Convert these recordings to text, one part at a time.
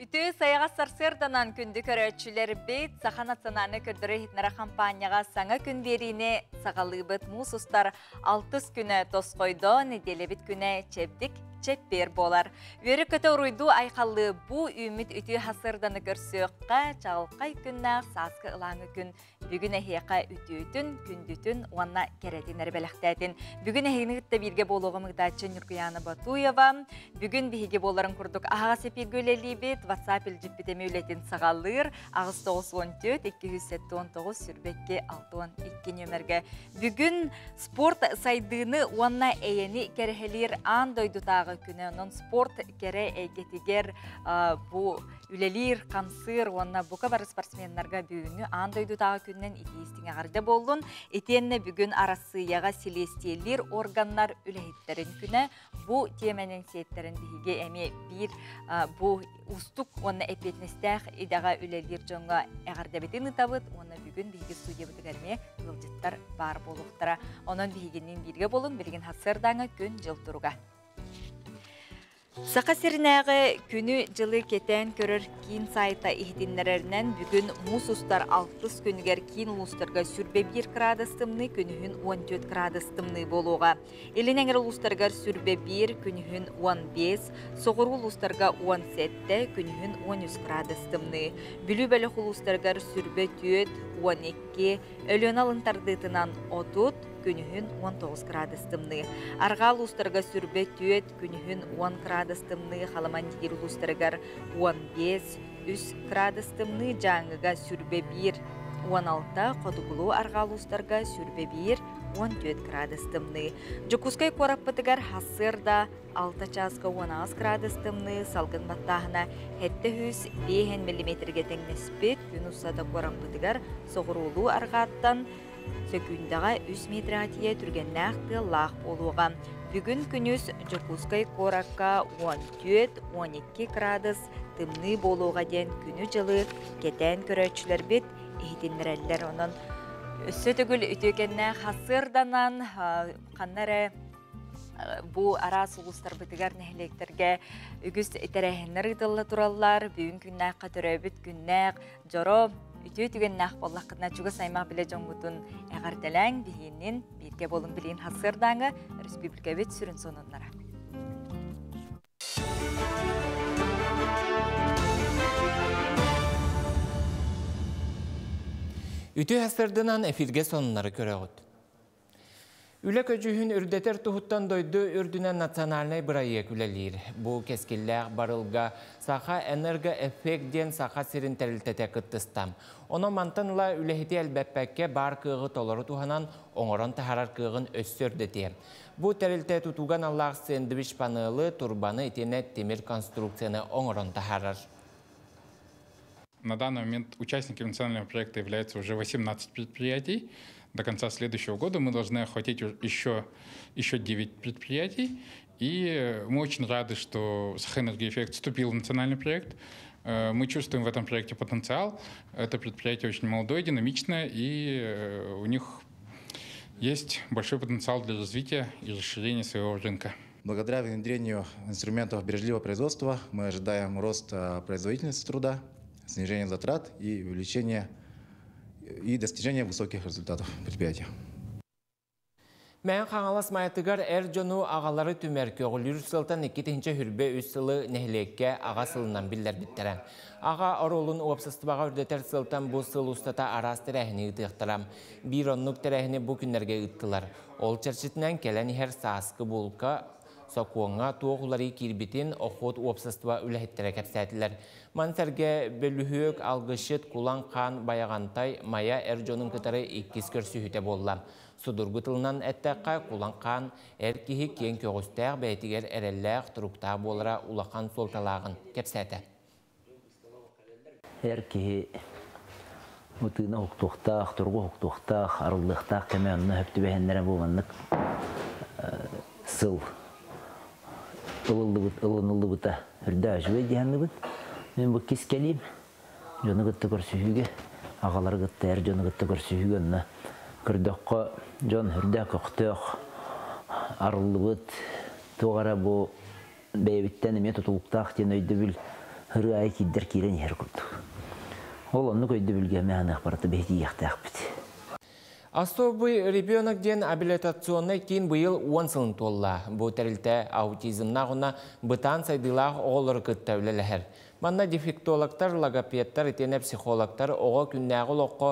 Үтü сайыға сарсырданан күнді көрөтчілер бейт Саха национальны көрдірі хитнара кампанияға саңа күн беріне сағалыбыт мұсустар 6 күні тосқойды неделебіт күні чепдік чеппер болар. Вері көті ұруйду айқалы бұ үміт үті хасырданы көрсөққа чағылқай күннақ сасқы ылаңы күн. Бүгін әхеқа үтіутін, күндүтін, уанна керетин әрбәліқтәтін. Бүгін әхегінігітті бірге болуғы мұғдатшы Нұргияны Батуева. Бүгін бігі боларын күрдік ағаға сепергөлелі бет, WhatsApp үлжіппетеме үлетін сағалыр, ағыз 914-279 сүрбекке 612 нөмерге. Бүгін спорт сайдыны уанна әйені кәрхелер ан дойдутағы күні. Онын спорт кәрі әйгетігер бұ үлелер, қамсыр, уанна бұқа бары спортсменларға бүгіні ан дойдутағы күннен итейістіңе ғарды болдың. Етенне бүгін арасыяға селестиелер органнар үләйіттерін күні. Бұ теменің сеттерін бігі әме бір бұ устук оны әпетнестәқ идаға үлелер жоңға әғардабетін ұтабыт. Оны бүгін бігі студия бұтығарме ғылжыттар бар болуқтара. Оның бігінен бірге болың, білген хасырдаңы күн жыл тұруға. Сақа серінәғі күні жылы кетен көрір кейін сайта ихтинлерінен бүгін мұсустар 6 күнігер кейін ұлыстарға сүрбе 1 градыстымны күнігін 14 градыстымны болуға. Елінәңір ұлыстарға сүрбе 1 күнігін 15, соғыр ұлыстарға 17 күнігін 13 градыстымны. Бүлі бәлі ұлыстарға сүрбе 4, 12, өлен алынтардытынан 30, күнігін 19 градыстымны. Арғал ұстарға сүрбе 4, күнігін 10 градыстымны. Қаламан дегер ұстарғар 15, 3 градыстымны. Жаңыға сүрбе 1, 16, қодығылу арғал ұстарға сүрбе 1, 14 градыстымны. Жүкускай қораппытығар хасырда 6 часқа 16 градыстымны. Салғын баттағына 705 мм теңнеспет. Күн ұсада қораппытығар соғырулу арғаттан сөкүндаға 3 метр атия түргеннәқті лақ болуға. Бүгін күніз Жүкускай қораққа 14-12 градус тымны болуға ден күні жылы кетен көрөтшілер бет ехетіндірәлілер оның сөтігіл үтекенне хасырданан қаннары бұ арас ұлыстар бұтығар нәхілектерге үгіс тәрәхінлер ұтылы тұралар, бүгін күннәққа түрәбіт күннәқ, жоро үтіген нақ болаққына жүгі саймақ біле жоңғытын әғардаләң бейінен берге болын білейін хасырдаңы республика бет сүрін сонынлара. Үті хасырдынан эфирге сонынлары көрі ғыд. Үлі көжүйін үрдетер тұхыттан дойды үрдінен национальный бұрайек үлелер. Бұл кескілләғ барылға сақа энергоэффектден сақа сирин тәрілтеті күттістам. Оны мантынла үлехеті әлбәппәкке бар кығы толары туғанан оңырын тахарар кығын өссөрдеті. Бұл тәрілте тұтуған Аллах сэндвич панелы турбаны етене темір конструкцияны оңырын тахарар. На данный момент участниками национального проекта являются уже 18 предприятий. До конца следующего года мы должны охватить еще 9 предприятий. И мы очень рады, что Сахэнергоэффект вступил в национальный проект. Мы чувствуем в этом проекте потенциал. Это предприятие очень молодое, динамичное, и у них есть большой потенциал для развития и расширения своего рынка. Благодаря внедрению инструментов бережливого производства мы ожидаем роста производительности труда, снижения затрат и увеличения и достижения высоких результатов предприятия. Мән қаңалас майытығар әр жону ағалары түмәркі оғылыр сылтан 2-ші хүрбе үсілі нәхілекке аға сылынан білдер біттерен. Аға оролын уапсыстыбаға үрдетер сылтан бұл сыл ұстата арас тәрәхіні ұтықтырам. Bir онлық тәрәхіні бұл күнлерге ұттылар. Ол чәршітінен кәлән хәр сасқы болқа соқуыңа туғылары кирбетін оқуд уапсыстыба үләхеттері кәпсәтілер. Мансәрге бөліхөк алғышыт кулан қан баяғантай мая әр жонын кітары 2 көрсүйіте болла. Судургы тылынан әттәққа кулан қан әр кихи кен көгістәқ бәйтігер әрелләқ тұруқта болыра улақан солталағын кәпсәті. Әр кихи мұтығына ұқтуқтақ, тұрғы ұқтуқтақ, арылдықтақ кәмәніне хөпті бәхендері болғанлық сыл ылынылы бұта үрді әжуе дейінді бұд. Мен бұл кес кәлейм, жоны ғытты көрсүйіге, ағалар ғытты әр жоны ғытты көрсүйіге ұнна. Күрдіққа жон үрді көқтіқ, арылы бұд, тоғара бұл бәйбіттен еме тұтылықтақ ден өйді біл хырай киддер кирен ер курдук. Ол онны көйді білгеме анық барыты бейді яқтақ біт. Особый ребенок ден абилитационный кин быйыл 10 сылын толла. Бу тәрілті аутизмнағына бытан сайдылақ оғылыр күттәулі Манна дефектологтар, логопедтар, етене психологтар оғы күннәғыл оққа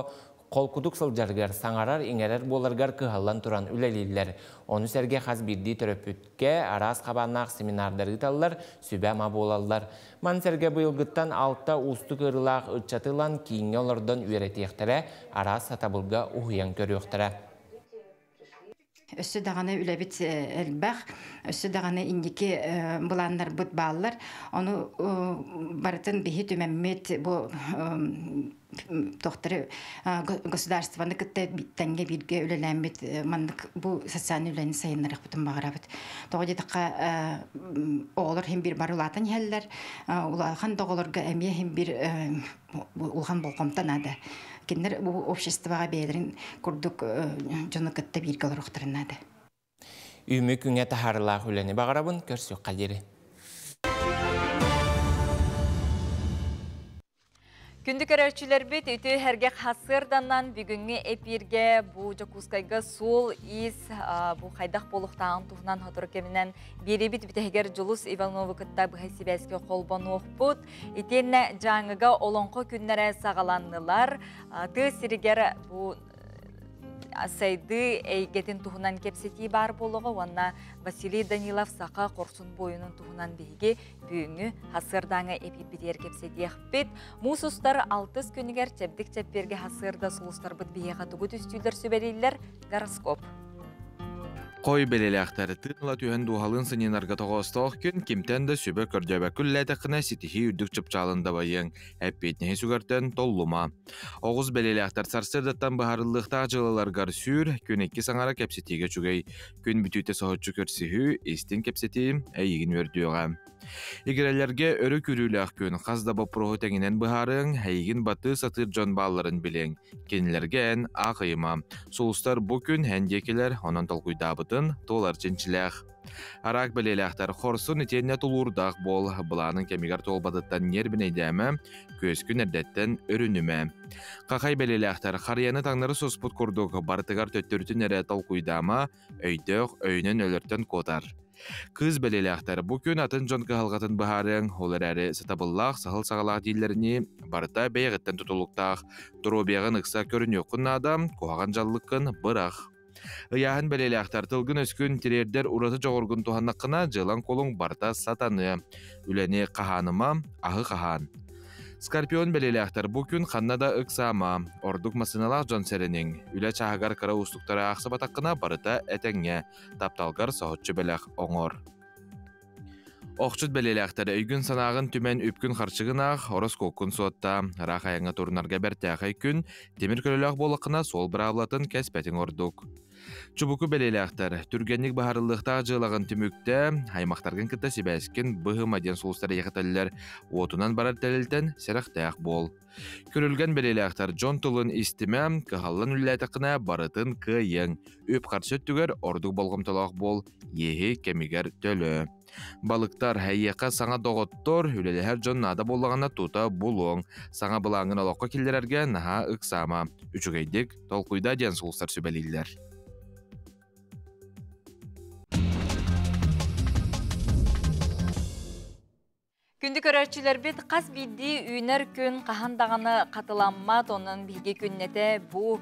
қолкудық сылжаргар, саңарар, еңерер боларгар кығалан тұран үлелейлер. Оны сәрге қаз бірді түрөпүтке арас қабаннақ семинардары талар, сүбә ма болалар. Ман сәрге бұйылғыттан алтта ұсты кырылақ ұтчатылан кейінге олардан үйретектірі арас сатабылға ұхиян көріқтірі. Өссі дағаны үләбіт әлбәқ, өссі дағаны индеке бұланлар бұд балылар. Оны барытын бейі төмәммет бұл тоқтары государстваны күтті тәнге бірге үләләмет мандық бұл социальный үләні сайынларық бұтын бағырабыд. Тоғы дедіққа оғылар хем бір барылатын әлілер, ұлаған доғыларға әмие хем бір ұлған болқомтан ады. Кендер бұл обществоға бейдерін күрдік жоны күтті бірге олар ады. Үймі күнге тахарылақ үләні бағырабын көрсі қадері. Күндік әрәчілер бет өте әрге қасырданнан бүгінгі эпирге бұл Жокускайға сол ес бұл қайдақ болуқтағын тұғынан ғатыр кемінен бері бит бітігер Жұлыс Ивановы күтті бұғай себәске қолбан оқпұд. Етені жаңыға олонқы күннері сағаланнылар. Ты сірігер бұл Асайды әйгетін тұғынан кепсеті бар болуға, онна Василий Данилов сақа қорсын бойының тұғынан бейге бүйіңі хасырдаңы эпипедер кепсеті еқпет. Мұсыстар 6 күнігер чәбдік чәпперге хасырда сұлыстар бұд бейеға тұғыт үстілдер сөберейлер гороскоп. Қой белелі ақтары тыңла түйен дуғалын сыненарға тоғыстық күн кемтен де сөбі көрдебі күлләтіқіне сетихи үрдік чыпчалында байын, әппетнеге сүгіртен толлума. Оғыз белелі ақтар сарсырдаттан бағарылықта жылыларғар сүйір, күн 2 саңара кәпсетеге чүгей. Күн бүтүйті соғытчы көрсіхі, естен кәпсетейім, әйігін өрдіуға. Игерелерге өрі күрілі күн қазда бопырығы тәңінен бұхарын, әйігін баты сатыр жон балларын білең. Кенілерге ән ақыйма. Солыстар бұ күн әндекелер, онын толқуйдабытын толар ченчіләқ. Арақ білеліқтар қорсын етенне тұлурдақ бол, бұланың кемигар толбадыттан нербін әйдәмі, көз күн әрдеттен өрінімі. Қақай білеліқтар қарияны таңнары соспыт көрдік, бартығар төттіртін әрі толқуйдама, өйдіқ өйнін өліртін котар. Кыз белеліқтар бұ күн атын жон қағалғатын бұхарын, олар әрі сатабыллақ, сағыл сағалақ дейлеріне барыта бәйғіттен тұтылықтақ, тұру бейғын ұқса көрін өқін адам, қоған жаллықын бұрақ. Ыяғын белеліқтар тылғын өскін терердер ұраты жоғырғын туғаннақына жылан қолың барта сатаны, үләне қағаныма, ағы қаған. Скорпион белеліқтар бұ күн қаннада ұқсама, ордық масыналақ жон сәрінің, үлә чағығар қара ұстықтары ақсабатаққына барыта әтәңе, тапталғар сағытшы беләқ оңыр. Оқчыт белеліқтар өйгін санағын түмен үпкін қарчығынақ, орыс көккін суатта, рақ аяңа тұрынарға бәртәқай күн, темір көліліқ болықына сол бір авлатын кәспәтің ордық. Чубуку белеліқтар, түргенлік бағарылықта жылағын түмікті, аймақтарғын кітті себәскен бұғы маден солыстары еқітәлілер отынан барар тәлілтен сәріқтәқ бол. Көрілген белеліқтар жон тұлын істімі, кығалын үлләтіқіне барытын күйен, өп қарсы өттігер ордық болғымтылақ бол, ехе кемігер төлі. Балықтар әйеқа саңа доғыттор, үлелер жон нада болағына тута бұлуң, саңа бұлаңын алаққа келдерерге наға ұқсама, үчігейдік толқуйда ден солыстар сөбәлейлер. Күнді көрәрчілер бет қас бейді үйнер күн қағандағаны қатыламмат, оның бейге күннеті бұ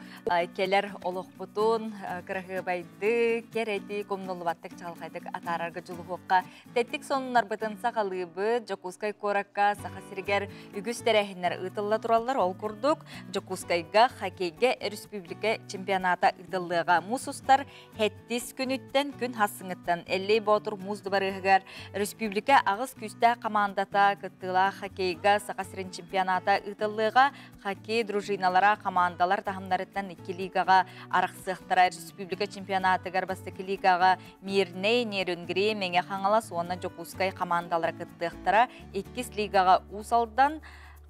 келер олық бұтын, қырығы байды, кереті, комнолы баттық чалғайдық атарарға жылы қоққа. Тәттік сонынар бұтын сақалыбы, Жокускай коракка, сақасыргер үгіс тәрәхінер ұтылла тұралар ол күрдік. Жокускайға, хоккейге, республика чемпионата ұтылыға мұсыстар, хәттіс күніттен күн хасыңыттан әлей бұтыр мұзды барығығар. Республика ағыз күсті команда кыттыла хоккейга сақасырын чемпионата ұтылыға хоккей дружиналара командалар тахымдарыттан 2 лигаға арақсықтыра республика чемпионаты гарбастық лигаға мирней нерінгіре менге қаңалас оны Жокускай командалар кыттықтыра 2 лигаға усалдан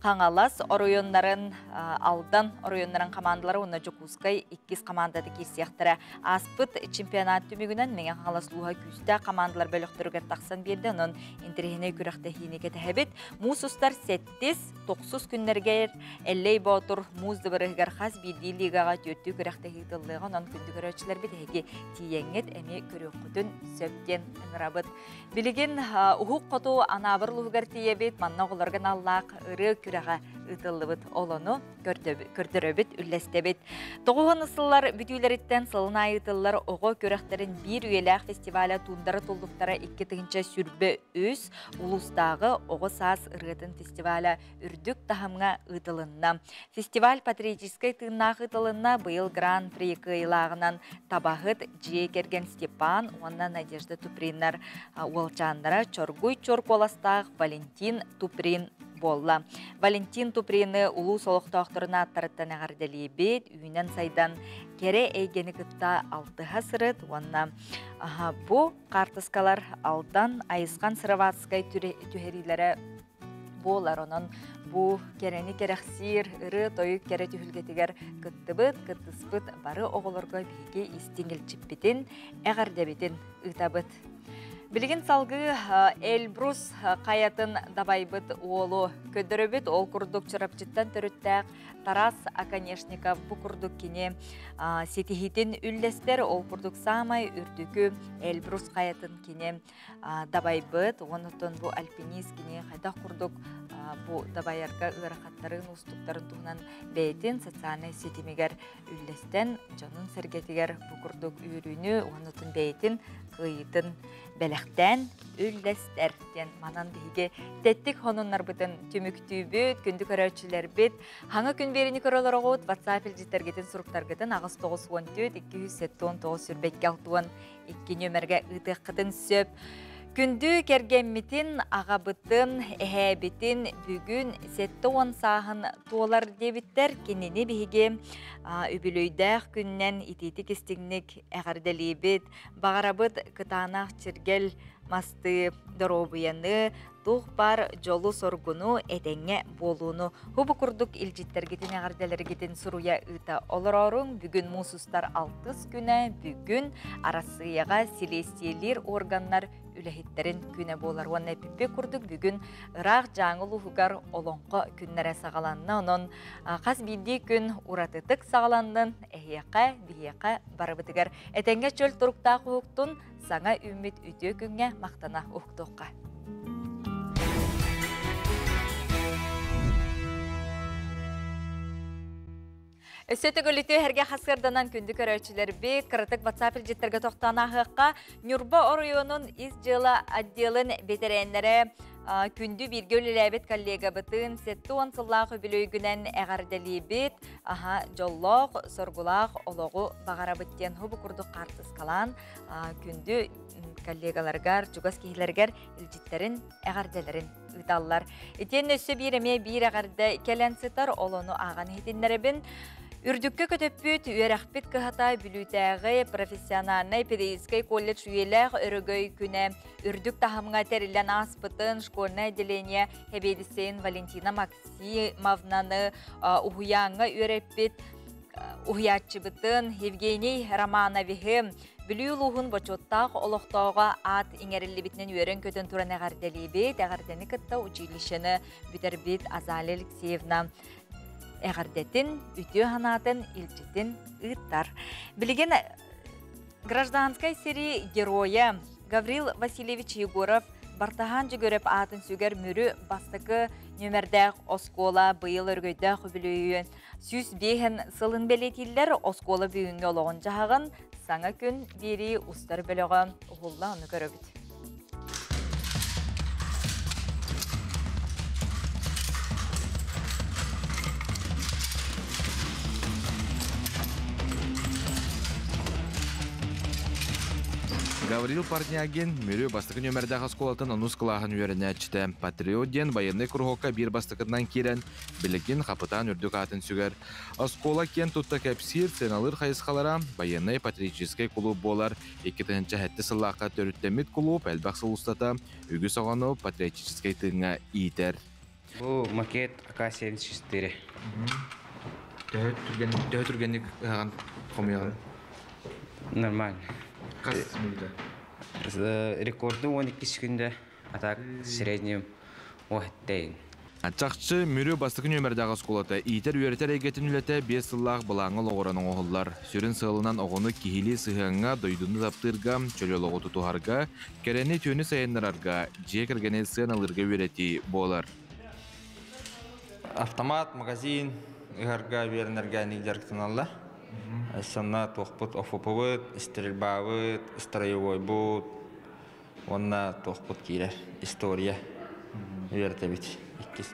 Қаңалас оройоннарын алдан оройоннарын командалары онна Жокускай 2 командады кирсияқтары аспыт чемпионат түмігінен менен Қаңалас луға күсті командалар бөліқтірігер тақсан берді. Оның интерхіне күріқті хинеке тәхебет. Мусустар 7-9 күннергер әллей баутыр музды бірігер қаз бейді лигаға түрті күріқті хитылдыға оның күнді көрәтшілер бетеге тиеңет әме көріққытын сөптен ыңырабыт. Білеген ұхуқ қоту анабыр луғығар тиебет, манна ғыларған аллақ ұры күріға ұтылыбыт олону көрдірөбіт үлләстебет. Тоғуын ысылар бүтүйлеріттен сылына ұтылар оғы көріқтерін бір үйеләқ фестиваля туындары толдықтары 2-тігінші сүрбі өз ұлыстағы оғы саз ұрғытын фестиваля үрдік тахымға ұтылынна. Фестиваль патриотическай тыңнақ ұтылынна бұйыл гран-при кыйлағынан табағыт жие керген Степан, онна Надежда Тупринар уолчандара Чоргуй Чорколастақ Валентин Туприн болла. Валентин Туприны улу солықтақтырына аттарыттан әғарделі бет, үйінен сайдан кере әйгені күтта алтыға сырыт, онна бұ қартыскалар алдан айысқан сыраватскай түхерилері болар, онын бұ керені керексир, ұры тойып кере түхілгетігер күттібіт, күттіспіт бары оғылырға бейге истиңіл әғардебетін ұтабыт. Білген салғы Эльбрус қаятын дабайбыт олу көдірібіт, ол күрдік чырапчыттан түріттәк Тарас Аканешников бұ күрдік кене сетихетін үллестер, ол күрдік самай үрдікі Эльбрус қаятын кене дабайбыт, онытын бұ альпинист кене қайдақ күрдік бұ дабайарға ұрақаттарын, ұстықтарын туғынан бәйтін социальный сетимегер үллестен, жонын сәргетігер бұ күрдік үйріні, онытын бәйтін қиытын бәліқтен үллестер ден манан біге тәттік хонунлар бұтын түміктүй бүт, күнді көрәтшілер бүт. Хаңы күн беріні көрілер оғыт, WhatsApp үлжетергетін сұрықтаргетін ағыз 914-279 сүрбетке алтуын 2 нөмерге ұтыққытын сөп. Күнді кергенметін ағабытын, әхәбетін бүгін 7-10 сағын туолар дебіттер кенені біге үбілөйдәқ күннен итеті кестігінік әғарделейбет, бағарабыт кытанақ чергел масты доробыяны, тух бар жолу соргуну эдеңе болуну. Хубу курдук илжиттергетин әғарделергетин суруя ыта олорорун бүгүн мусустар 6 күнә бүгүн арасыяға селестиелер органнар үләхиттерин күнә болар. Уанна пиппе курдук бүгүн ырақ жаңылу хугар олонқы күннәрі сағаланна. Онын қас билди күн уратытык сағаландын әхияқа, бияқа барыбытыгар. Этенге чөл тұруқта құқтын саңа үміт үтө күнге мақтана ұқтуққа. Өсөті көліті әрге қасырданан күнді көрәтшілер бет, қырытық WhatsApp жеттерге тоқтана ғыққа Нюрба орайонын из жылы отделын ветеренлері күнді бірге өліләбет коллега бұтын, сетті онсыллағы білөйгінен әғардәлі бет, жоллақ, соргулақ, олығы бағара бұттен хұбы күрді қартыз қалан, күнді коллегаларгар, жүгас кейлергер үлжіттерін, әғардәлерін ұталар. Етен өсі біреме бір әғарды келенсетар олыны аған хетінлерібін, үрдікке көтөппүт үйәрәқпет кыхата бүлүтәғі профессиональный педагогический колледж үйеләғ өрігөй күні үрдік тахымға тәрілен аспытын школьное отделение хебедісен Валентина Максимовнаны ұхуяңға үйәрәппет ұхуятчыбытын Евгений Романовихы Бүлі ұлығын бочоттақ олықтауға ат еңерілі бітінен үйерін көтін тұран әғардәлі бет, әғардәні кітті училищені бүтер бет Азалия Алексеевна әғардетін, үтіо ханатын, илчетін ұттар. Білген гражданскай сері героя Гаврил Васильевич Егоров бартахан жүгөріп атын сүгер мүрі бастықы нөмірдәқ оскола бұйыл өргөйдәқ үбілейін. Сүз бейін сылын бәлетілдер оскола бүйінге олығын жағын саңа күн бері ұстар бөліға ұғылла оны көрібіт. Гаврил Парнягин мөрі бастықы нөмірдағы сколатын анус қылағын үйеріне әчті. Патриот ден байынны күрғоққа бір бастықыдынан керен білігін қапытан үрдік атын сүгер. Оскола кен тұтта кәпсир сеналыр қайысқалара байынны патриотический клуб болар. 2-ші әтті сылаққа төріттемет клуб әлбақ сылыстата үгі соғаны патриотический тыңа иетер. Бұл макет АК-74. Төһө түргенник қомияған. Нормально. Қас мүлді? Рекордны 12 күнде, а так в среднем уақыттайын. Чақчы мүрі бастықын өмірдағы сколаты иетер үйертер егетін үлеті 5 сыллақ бұлаңыл оғыраның оғылар. Сүрін сығылынан оғыны кихили сығыңға дойдуны заптырға, чөлелоғы тұтуғарға, кәрені төні сайынларға, жекіргені сығын алырға өреті болар. Автомат, магазин, игарға вернерге нигдер кітаналла. Сонна тоқпыт офопывыт, стрельбавыт, строевой бут. Онна тоқпыт кейлер. История. Вертебит.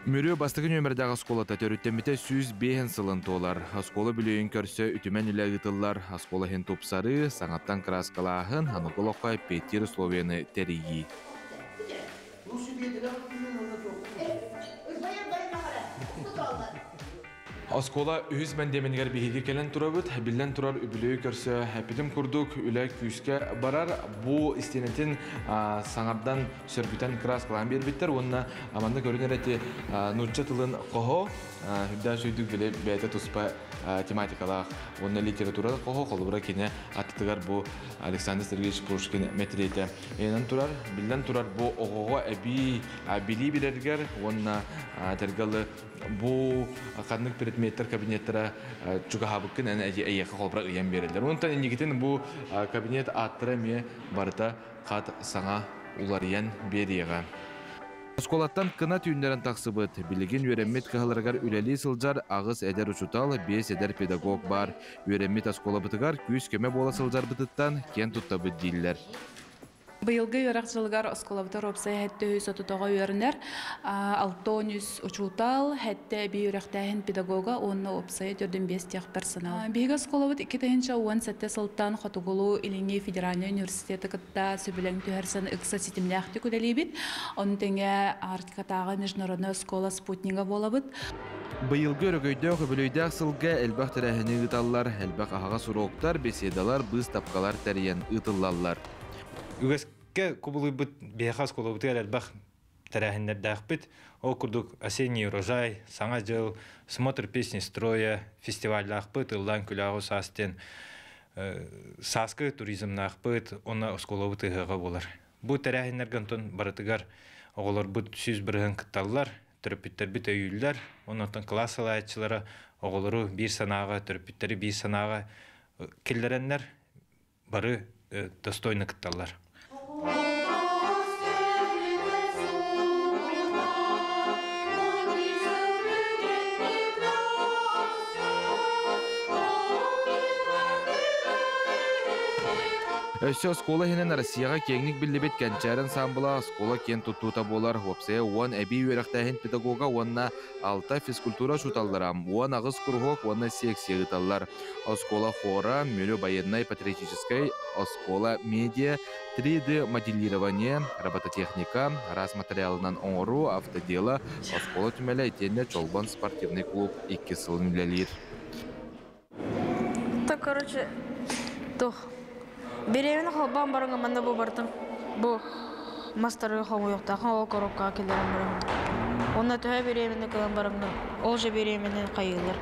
Мүрі бастығын өмірдағы сколата төріттеміте сүз бейін сылын толар. Асколы білейін көрсі үтімен үлі ғытылар. Асколы хен топсары, саңаттан краскалағын, анығылыққа Петир Словені тәрігі. Оскола үз мәндемінігер бейгі келен тұрабыд, білден тұрар үбілеу көрсі әпідім күрдік үлі күйіске барар. Бұл істенетін саңардан сөрбітен краскалан бербеттер. Онына аманды көрінер әте нұрча тылын қоғо, үдді сөйдік біле бәйті тұспа тематикалақ. Онына литературада қоғо қолыбыра кене аттығар бұл Александр Сергеевич Пушкин мәтіреті. Енен тұрар, білден тұрар бұл оғоға әбілі білергер. Онына тәргалы бұл қадынық предметтер кабинеттері чугахабықын әйеқі қолбырақ үйен берілдер. Онтан енегетін бұл кабинет аттыры ме барыта қад саңа улариян береға. Сколаттан кына түйіндерін тақсыбыт. Білеген өреммет қағыларғар үләлі сылжар ағыз әдер ұшытал 5 әдер педагог бар. Өреммет аскола бұтығар күйіс көме бола сылжар бұтыттан кен тұттабыт дейілер. Быйылгы өрәк жылгар осколабытар опсай хәтті өйс отутаға өрінер. Алтонюс учутал, хәтті бей өрәқтәйін педагога, онына опсай түрдің 5 тех персонал. Бейгі осколабыт 2-тәйінші 10 сәтті сылттан Хотугулу Илиңе Федеральный университеті кытта сөбілің түйәрсін үксі сетімләқті көдәлейбіт. Оның тәңе артикатағы международный оскола спутнига болабыт. Быйылгы өрөгөйді өбілөйді сылға әлбақ тәрәхіні ұталар, әлбақ ағаға сұроқтар, беседалар, бұз тапқалар тәрейен ұтылалар. Үгеске кубулы бит бехас кулы бит әлбәх тәрәһендә дәхбит. Ол күрдүк осенний урожай, саңа жыл, смотр песни строя, фестиваль ахбит, илдан күләгы састен, саскы туризм нахбит, оны осколы бит ыгыга булар. Бу тәрәһендәргән тон барытыгар оголор бит сүз бирген кыталлар, төрпиттер бит өйләр, оннан класс алайчылары оголору бир санага, төрпиттери бир санага килләреннәр бары достойны кыталлар. Өсі оскола хенен Россияға кеңнік білдебет кәнчәрін самбыла оскола кен тұттуыта болар. Опсая уан әбей өріқтәйін педагога уанна алта физкультура шуталдарам. Уан ағыз күрғок уанна секция ғыталар. Оскола хора, мөлі военной патриотической, оскола медиа, 3D моделирование, робототехника, раз материалынан оңыру, автодела, оскола түмәлі әйтенне Чолбан спортивный клуб 2 сылын үлелер. Так, короче, тох. Беремені қалбан барыңа манда бұл бардың. Бұл мастары қауы жоқта, қауы коробқа келерін барыңа. Онна төе беремені қалан барыңа. Ол же беремені қайылыр.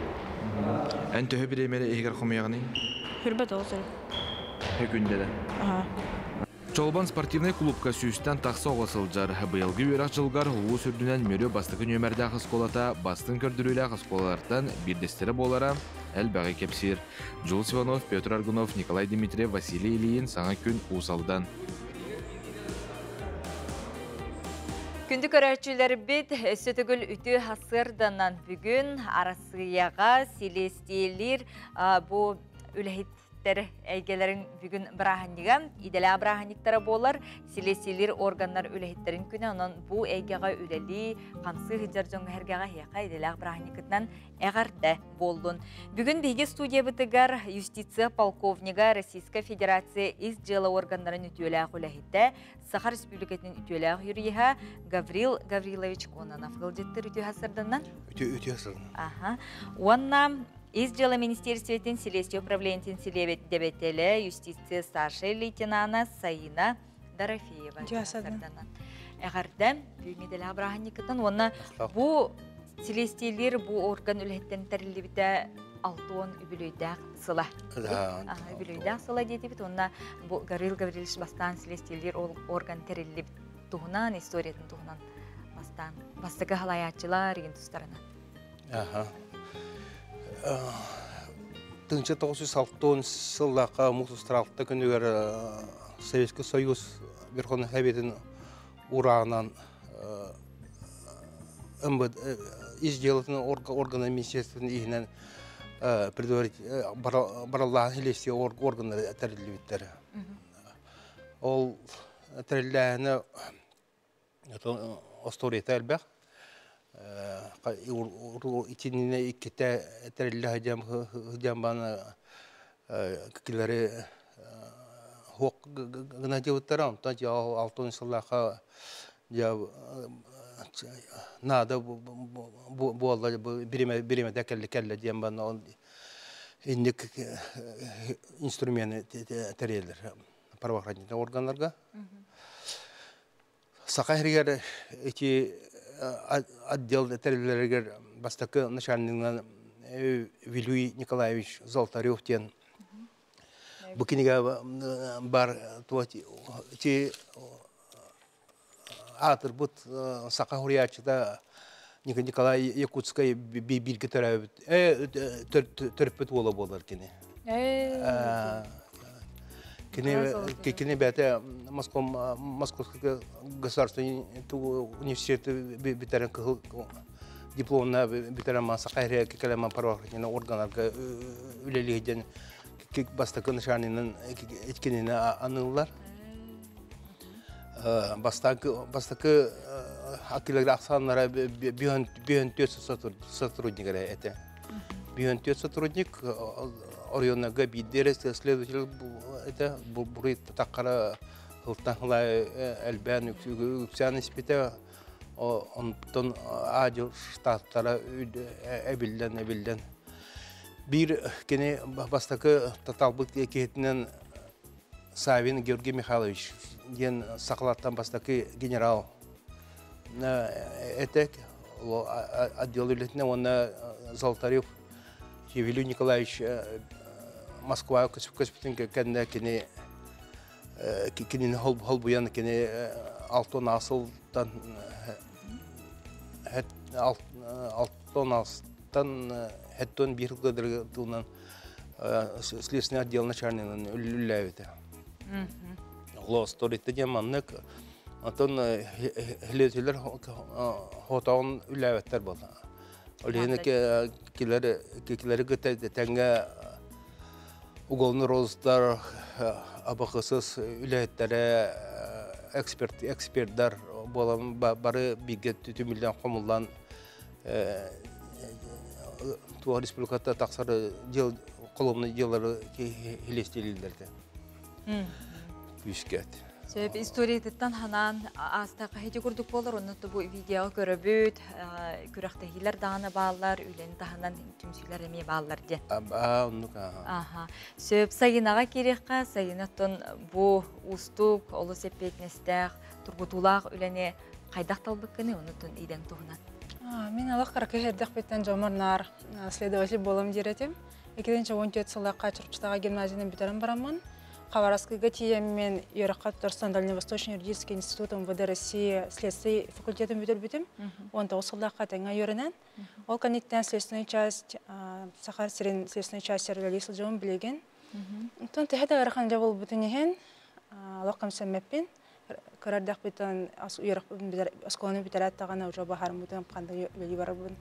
Ән төе беремені егер қомияғыны? Хүрбет олсыр. Хүкінде де? Чолбан спортивный клубка сүйістен тақсы оғасылжар. Бұйылғы өрақ жылғар ұлу сүрдінен мөрі бастықын өмірді қысқолата, бастың көрдірілі қысқолалардан бірдестері болара әлбәғі кепсір. Жул Сиванов, Петр Аргунов, Николай Дмитриев, Василий Ильин саңа күн ұсалдан. Күнді көрәтшілер бет сөтігіл үті хасырданан бүгін арасыяға селестелер бұл үләхет әйгелерін бүгін біраханниға, иделі біраханниктары болар, селесилер органнар үләхеттерін күні, онын бұл әйгеға үләлі, қамсы ғыджар жоңғы әргеға хеқа иделі біраханникітінен әғарда болдың. Бүгін бейге студия бітігар юстиция полковнига Российская Федерация из дела органнарын үтелі үләхетті, Сахар Республикетінің үтелі юрийға Гаврил Гаврилович Кононов ғылдеттір үте хасырдынан? Үте хасырдынан. Онна из дела Министерства Селестия управления Дебетеле юстиция старший лейтенанта Саина Дорофеева. Әғарден бүймеделі абраханникітін, оны бұ селестейлер бұ орган үлеттен тәрілі біті алтуын үбілейдәк сыла. Үбілейдәк сыла дейті біт, онына бұ Гаврил Гаврилович бастан селестейлер орган тәрілі біт туғынан, историятын туғынан бастан. Бастығы халаятчылар еген тұстарына. Тыңчы 906 сыллаққа мұқтыстыралықта күнігер Советский Союз Верховный Советін урағынан изделатын органы министерствінің егінен бараллағын хелестегі органы тәрілі біттері. Ол тәріліні осториеті әлбәқ. Итиніне иккете тәрілі ғадям баны кікілері хоқ ғына деуіттері, онтан алтын сыллаққа нада буалла биреме дәкәлі кәлі дем баны иннік инструменты тәрелер правоохранительный органларға. Сақайригер эти отдел тәрелерігер бастақы начальнигынан Вилюй Николаевич Золотарев тен Букинеге бар те атыр бұд сақа хуриячыда Николай Якутскай билгі түріппет ола болар кені. Кені бәті Московский государственный университеті бітәрін дипломна бітәрін сақайрия кекелеман правоохранительный органларға үлелігден бастақы нышанының еткенені анылылар. Бастақы акилерге ақсанлара бүйін төт сотрудникері әті. Бүйін төт сотрудник орионага биддері следователь бұры таққара ғылттан ғылай әлбән үксән іспеті онтон адил штаттара әбілден. Bir kene bastaki tatalbık ekiyetinden Savin Georgiy Mikhailovich diyen saklattan bastaki general etek отдел ülketine ona Zoltarev Viliy Nikolaevich Moskva köspütün kendine kene hol bu yana kene altın asıldan altın asıldan Хэттон bir kadar tuğunan следственный отдел начальнигынан үлләвете. Ола сторитте деманнык, антон хилетелер хотауын үлләветтер болды. Олені кекелері гыта тәңге уголны розыстар, абақысыз үлләветтері, эксперттер болам бары биге 2 миллион қомылдан Туа республиката тақсары қолымны делары хелестелілдерді. Күшкет. Сөйіп историятыттан ханан астақы хеде күрдік болыр, онытты бұл видео көрібіт, күріқтігілер дағаны бағалар, үлені дағынан түмсілер әме бағалар де. Сөйіп сайынаға керекқа, сайынаттың бұл ұстық, олы сеппетнестәқ, тұрбутулақ үлені қайдақ талбыққыны, онытын иден тұғынан. Мен алақ қарақы herдек беттен жомырнар следователь болым деретім. 2014 сылаққа Чурчтаға гимназияның бітерін барамын. Хабаровскийға тиеммен Ераққа Татарстан Дальневосточный юридический институт МВД России следствий факультетін бүтір бітім. 19 сылаққа тәңа үйерінен. Ол коннектен следственный часть, Сахар Сирен следственный часть сервелесіл жауын білеген. Тон тәхеті ғарқан жабыл бүтінеген, алаққам сәммәппен. Көрәрдәк бітін осколаны бітәрәт тағана ұжа бағарым бұтын қандай өлі бары бұн.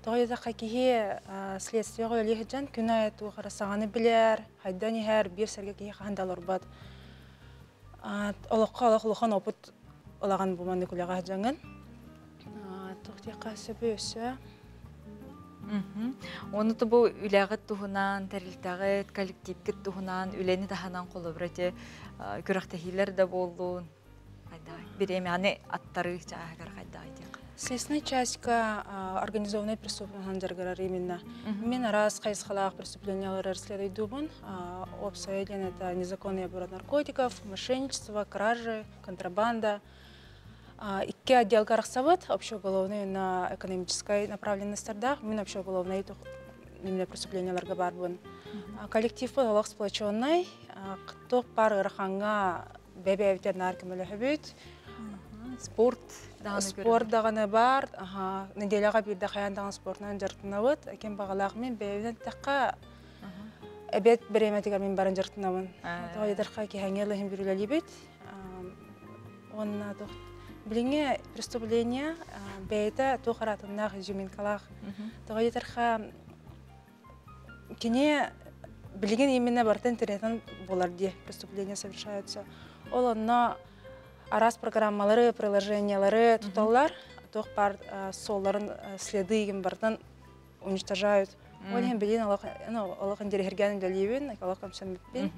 Тоғайда қакихе следствияға өлі хеджан күн айет ұғара сағаны білер, хайдан ехер, бір сәрге кейе қағандалар бад. Олыққа олыққан опыт олаған бұманды күліға хеджанган. Тоқтеқа сөбі өсі. Оны тұбы үләғыт тұғынан, тәрілтәғыт, коллективкіт тұғынан, үләні тағынан қолы бірәте көріқтәхилер де болуын. Береме аттары жағар қайдағыдек. Следственная частька организованной преступных именно. Мен раз қайсқалақ преступлениялар расследует дубын. Обстоятельно это незаконный оборот наркотиков, мошенничество, кражи, контрабанда. Икки отдел карахсабыт, общеуголовный на экономической направленностях, мен общеуголовный именно преступленияларга барбын. Коллектив болалақ сплоченный, кто пар ыраханга бәбе ветеринар кемелехебит, спорт дағаны бар, неделяға бирді қаяндағын спортынан жартынавыт, әкен бағалағы мен бәбеден таққа әбет біреметігер мен барын жартынавын. Тоғайдарға кехәңерлігін бүрілі бет. Онына біліңе преступления бәйті тоқаратындағы жуминкалақ. Тоғайдарға кене білген именно бартын интернеттен болар де преступления совершаются. Ол онына арас программалары, приложениялары тұталар, тоқ бар солларын следы еген бартын уничтожают. Олеген білген олығын дерегерген дөлейбін, олығын сөміппен.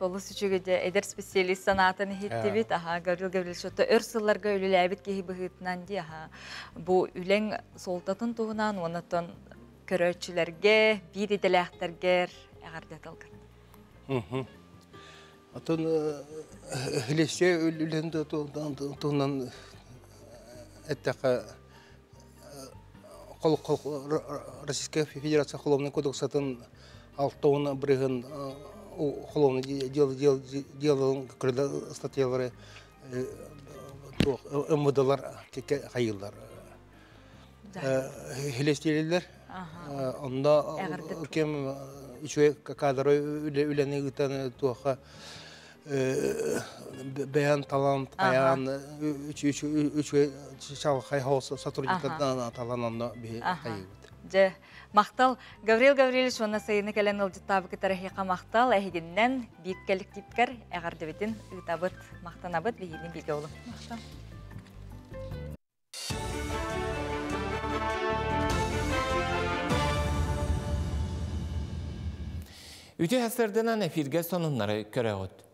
Олыс үшігіде әдер специалист санатын хеттебет, Гаврил Шотто өрсылларға үліләбет кейі бұғытынан де, бұл үлен солтатын туғынан, онытын көрөтчілерге, бір еделәқтергер әғарды аталған. Атын хилесе үлленді туғынан әттәқі Российская Федерация Уголовного кодекса алтауына бірігін уголовный делал статьялары МВДлар қайылдар. Хилестелелер, онда кем үші кадры үлені ғытаны туаға бәян, талант, аян, үші шалқай хаусы сотрудниктардан талананды қайылды. Мақтал, Гаврил Гаврилович, оны сайыны кәлен ұлжыттабы кітарахиқа мақтал, әйгеннен бейт коллективкер әғардыбетін ұйтабыт, мақтанабыт бейгенен бейге олы. Үте әсірдінен эфирге сонынлары көрі ғыд.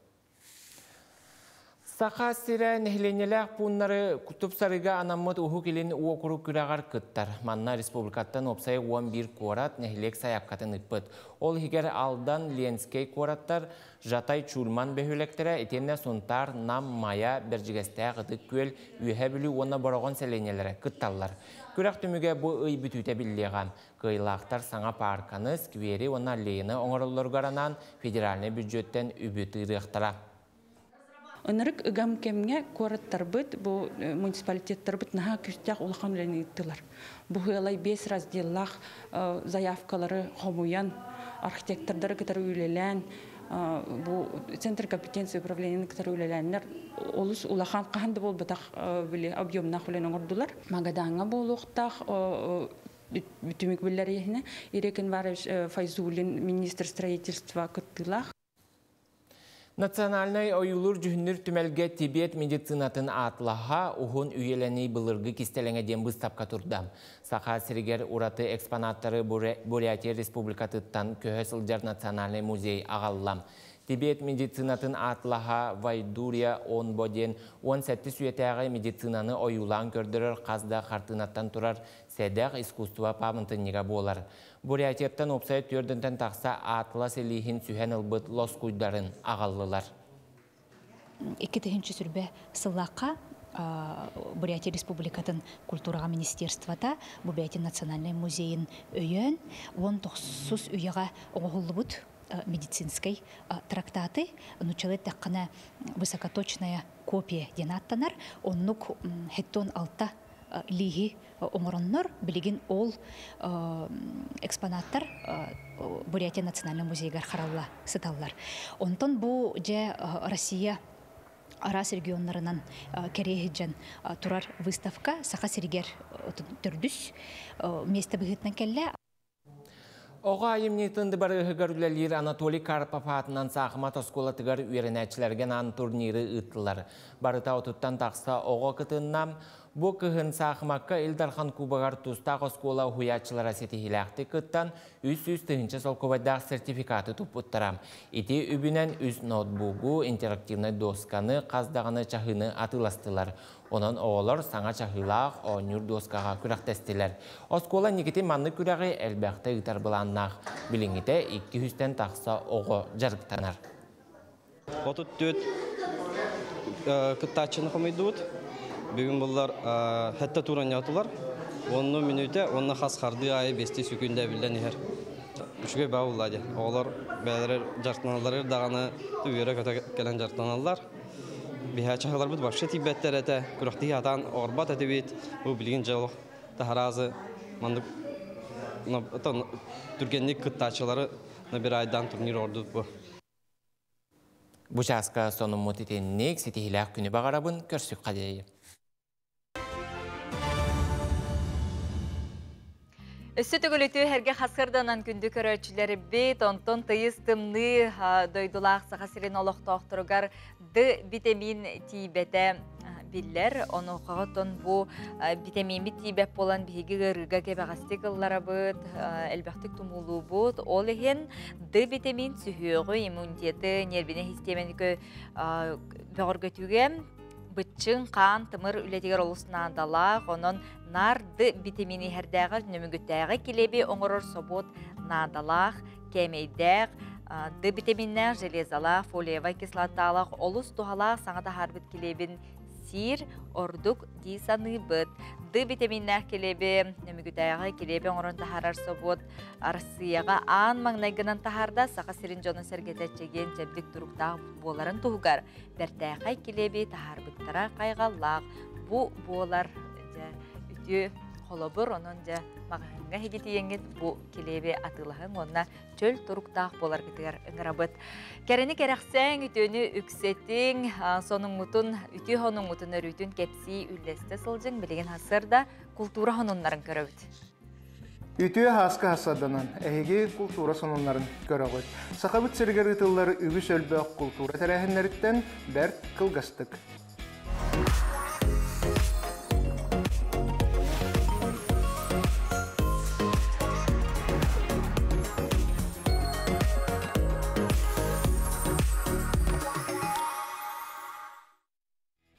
Сақа сірі нәхленеләқ бұнлары күтіп сарыға анаммыд ұху келін уокуру күрағар күттар. Манна республикаттан опсайы 11 қорат нәхлек саяпқатын үппіт. Ол хигер алдан Ленскей қораттар жатай чулман бөхілектері етенне сонтар нам мая бәржігесті ғыдық көл үйе білі оны бұрағын сәленелері күтталар. Күрәқ түміге бұл ұй бүтуті білдеған. Қыйлақтар саңа парканы сквері оны лейіні оңырылырғаранан федеральный бюджеттен үбіті рықтара. Онырык ыгам кемге кораттар быт, бу муниципалитеттар быт наха күстяк улахан үләне иттылар. Бу хыялай 5 разделлах заявкалары хомуян, архитектордары кытары үлелән, бу центр компетенции управления кытары үлеләннәр олус улахан каханды бол бытак биле объемнах үлән оңордулар. Магадаңа болуктах бүтүмик билләр яһне Ирекин Варович Файзуллин министр строительства кыттылах. Национальный ойылыр жүхінір түмәлге Тибет медицинатын атлаға ұғын үйеләней бұлырғы кестеліңе ден бұстапқа тұрдам. Сақа сірігер ураты экспонаттары Бурятия Республикатыттан Көхесілжар Национальный музей ағаллам. Тибет медицинатын атлаға Вайдурия Онбоден 17 сүйетәғі медицинаны ойылан көрдірір қазда қартынаттан тұрар сәдәқ искусства памынтыннеға болар. Бурятияттан опсай түрдінтен тақса атла селихин сүйен ылбыт лос куйдарын ағаллылар. 2-ші сүрбе сыллаққа Бурятия Республикатын культураға министерствата Бурятия Национальный музейін өйен 19 үйеға оғылы бұд медицинской трактаты, начали такая высокоточная копия денаттанар, оннук хеттон алта лиги омороннор билигин ол экспонаттар Бурятия Национальный музейгар харалла сыталлар. Онтон бу же Россия арас регионнарынан керехиджан турар выставка саха сиригер түрдүс место быгытнан келле. Оға емнетінді бары ғығарулелер Анатолий Карпов атынан сақыма тосколатығар үйерінәтшілерген ан турниры ұттылар. Барыта отыттан тақса оға күтіннам, бұ кығын сақымаққа Илдархан Кубағар тұстақ оскола хуячылара сетихиләқті күттан үс-үс тығыншы солковайдақ сертификаты тұппыттарам. Ити үбінен үс ноутбугу, интерактивны досканы, қаздағаны чахыны атыластылар. Онын оғылар саңа чахылақ, оңыр доскаға күрақтестілер. Оскола негеті манны күрәғі әлбәқті ұтар бұланнақ. Біліңіте 200-тен тақса оғы жарықтанар. Отут төт күттачыны қомайдуыт. Бүгін бұлар хәтті туран ятылар. 10 минуте, онна хас қарды айы 5 секунде білден ехер. Үшіге бауылады. Олар бәлері жартыналары дағаны түйері көті келен жартыналар. Бихә чағылар бұд бақшы тибеттер әті. Күріқті атан орбат әті бейт. Бұл білген жалық тахаразы. Мандық түргенлік күттачылары бір айдан турнир орды бұл. Бұчасқа соның мұтетеннік сетихіләк күні бағарабын көрсік қадейі. Өссі түгіліті әрге қасырданан күнді көрөчілері бет, онтон тыйыз тымны дойдулақ сақасырын олықтақтырығар Д витамин тибеті биллер. Оны қағытын бұл витамин тибет болан бейгі ғырға кебағасты қыллары бұд, әлбәқтік тұмылу бұд. Ол еген Д витамин сүйіғі иммунитеті нервіне системенікі бәғыргөтуге Бытчын қан тымыр үлетігер олысына адалақ, онын нар Д витамини әрдәғір нөмігіттәғі келебе оңырыр собот надалақ, кәмейдәқ, Д витаминнәр железалақ, фолиевай кислоталақ, олыс туғалақ саңада харбіт келебін сир, ордук, дисаны бұд. Д витаминнәр келебе, нөмігіттәғі келебе оңырын тахарар собот арсияға аң маңнайгынан тахарда сақа сирин жоны сәргетәтчеген жәбдік тұрықтағы боларын тұғығар. Бәртәғай келебе тахар бұттара қайғалақ. Бұ болар үті қолыбыр, оның мағағынға хегеті еңгет бұ келебе атылығын, онына чөл тұрықтақ болар кетігер ұңырабыт. Кәріні кәрәқсәң үтіні үксеттің, соның мұтын, үті хоның мұтын өрітін кәпсі үлесті сылжың білеген хасырда культура хонынларын көрәуіт. Үті хасқа хасаданан, әйге культура сонынларын көрәуіт. Сақабыт сәргер ұтылары үгіс өлбәқ культура тәрәхінлеріттен бәрт қылғастық.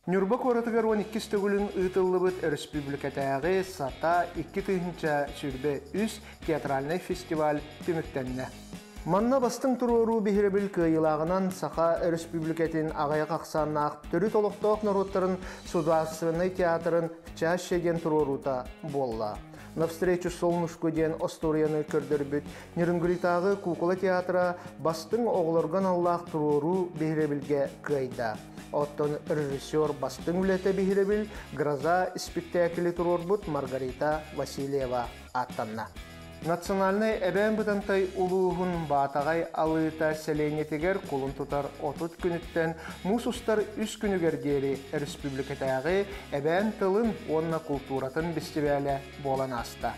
Нюрба коратыгар 12 стөгілін ұйтылыбыт республикатағы сата 2-тыгынча сүрбе үс театральный фестиваль түміктенне. Манна бастың тұрору бихиребіл кыйылағынан сақа республикатын ағая қақсаннақ түрі толықтауқ народтарын Судасыны театрын чашеген тұрорута болла. Навстречу солнышку ден Осторияны көрдірбіт, Нерінгүритағы Кукула театра бастың оғылырған Аллах тұрору бихиребілге кыйда. Оттон режиссер бастың үлеті бихиребіл «Гроза» спектаклі тұрорбыт Маргарита Васильева аттанна. Национальный әбән бұтантай ұлуғын батағай алыта сәлейнетігер қолын тұтар 30 күніттен мұсустар 3 күнігердері республикатағы әбән тылын онна культуратын бестивәлі болан аста.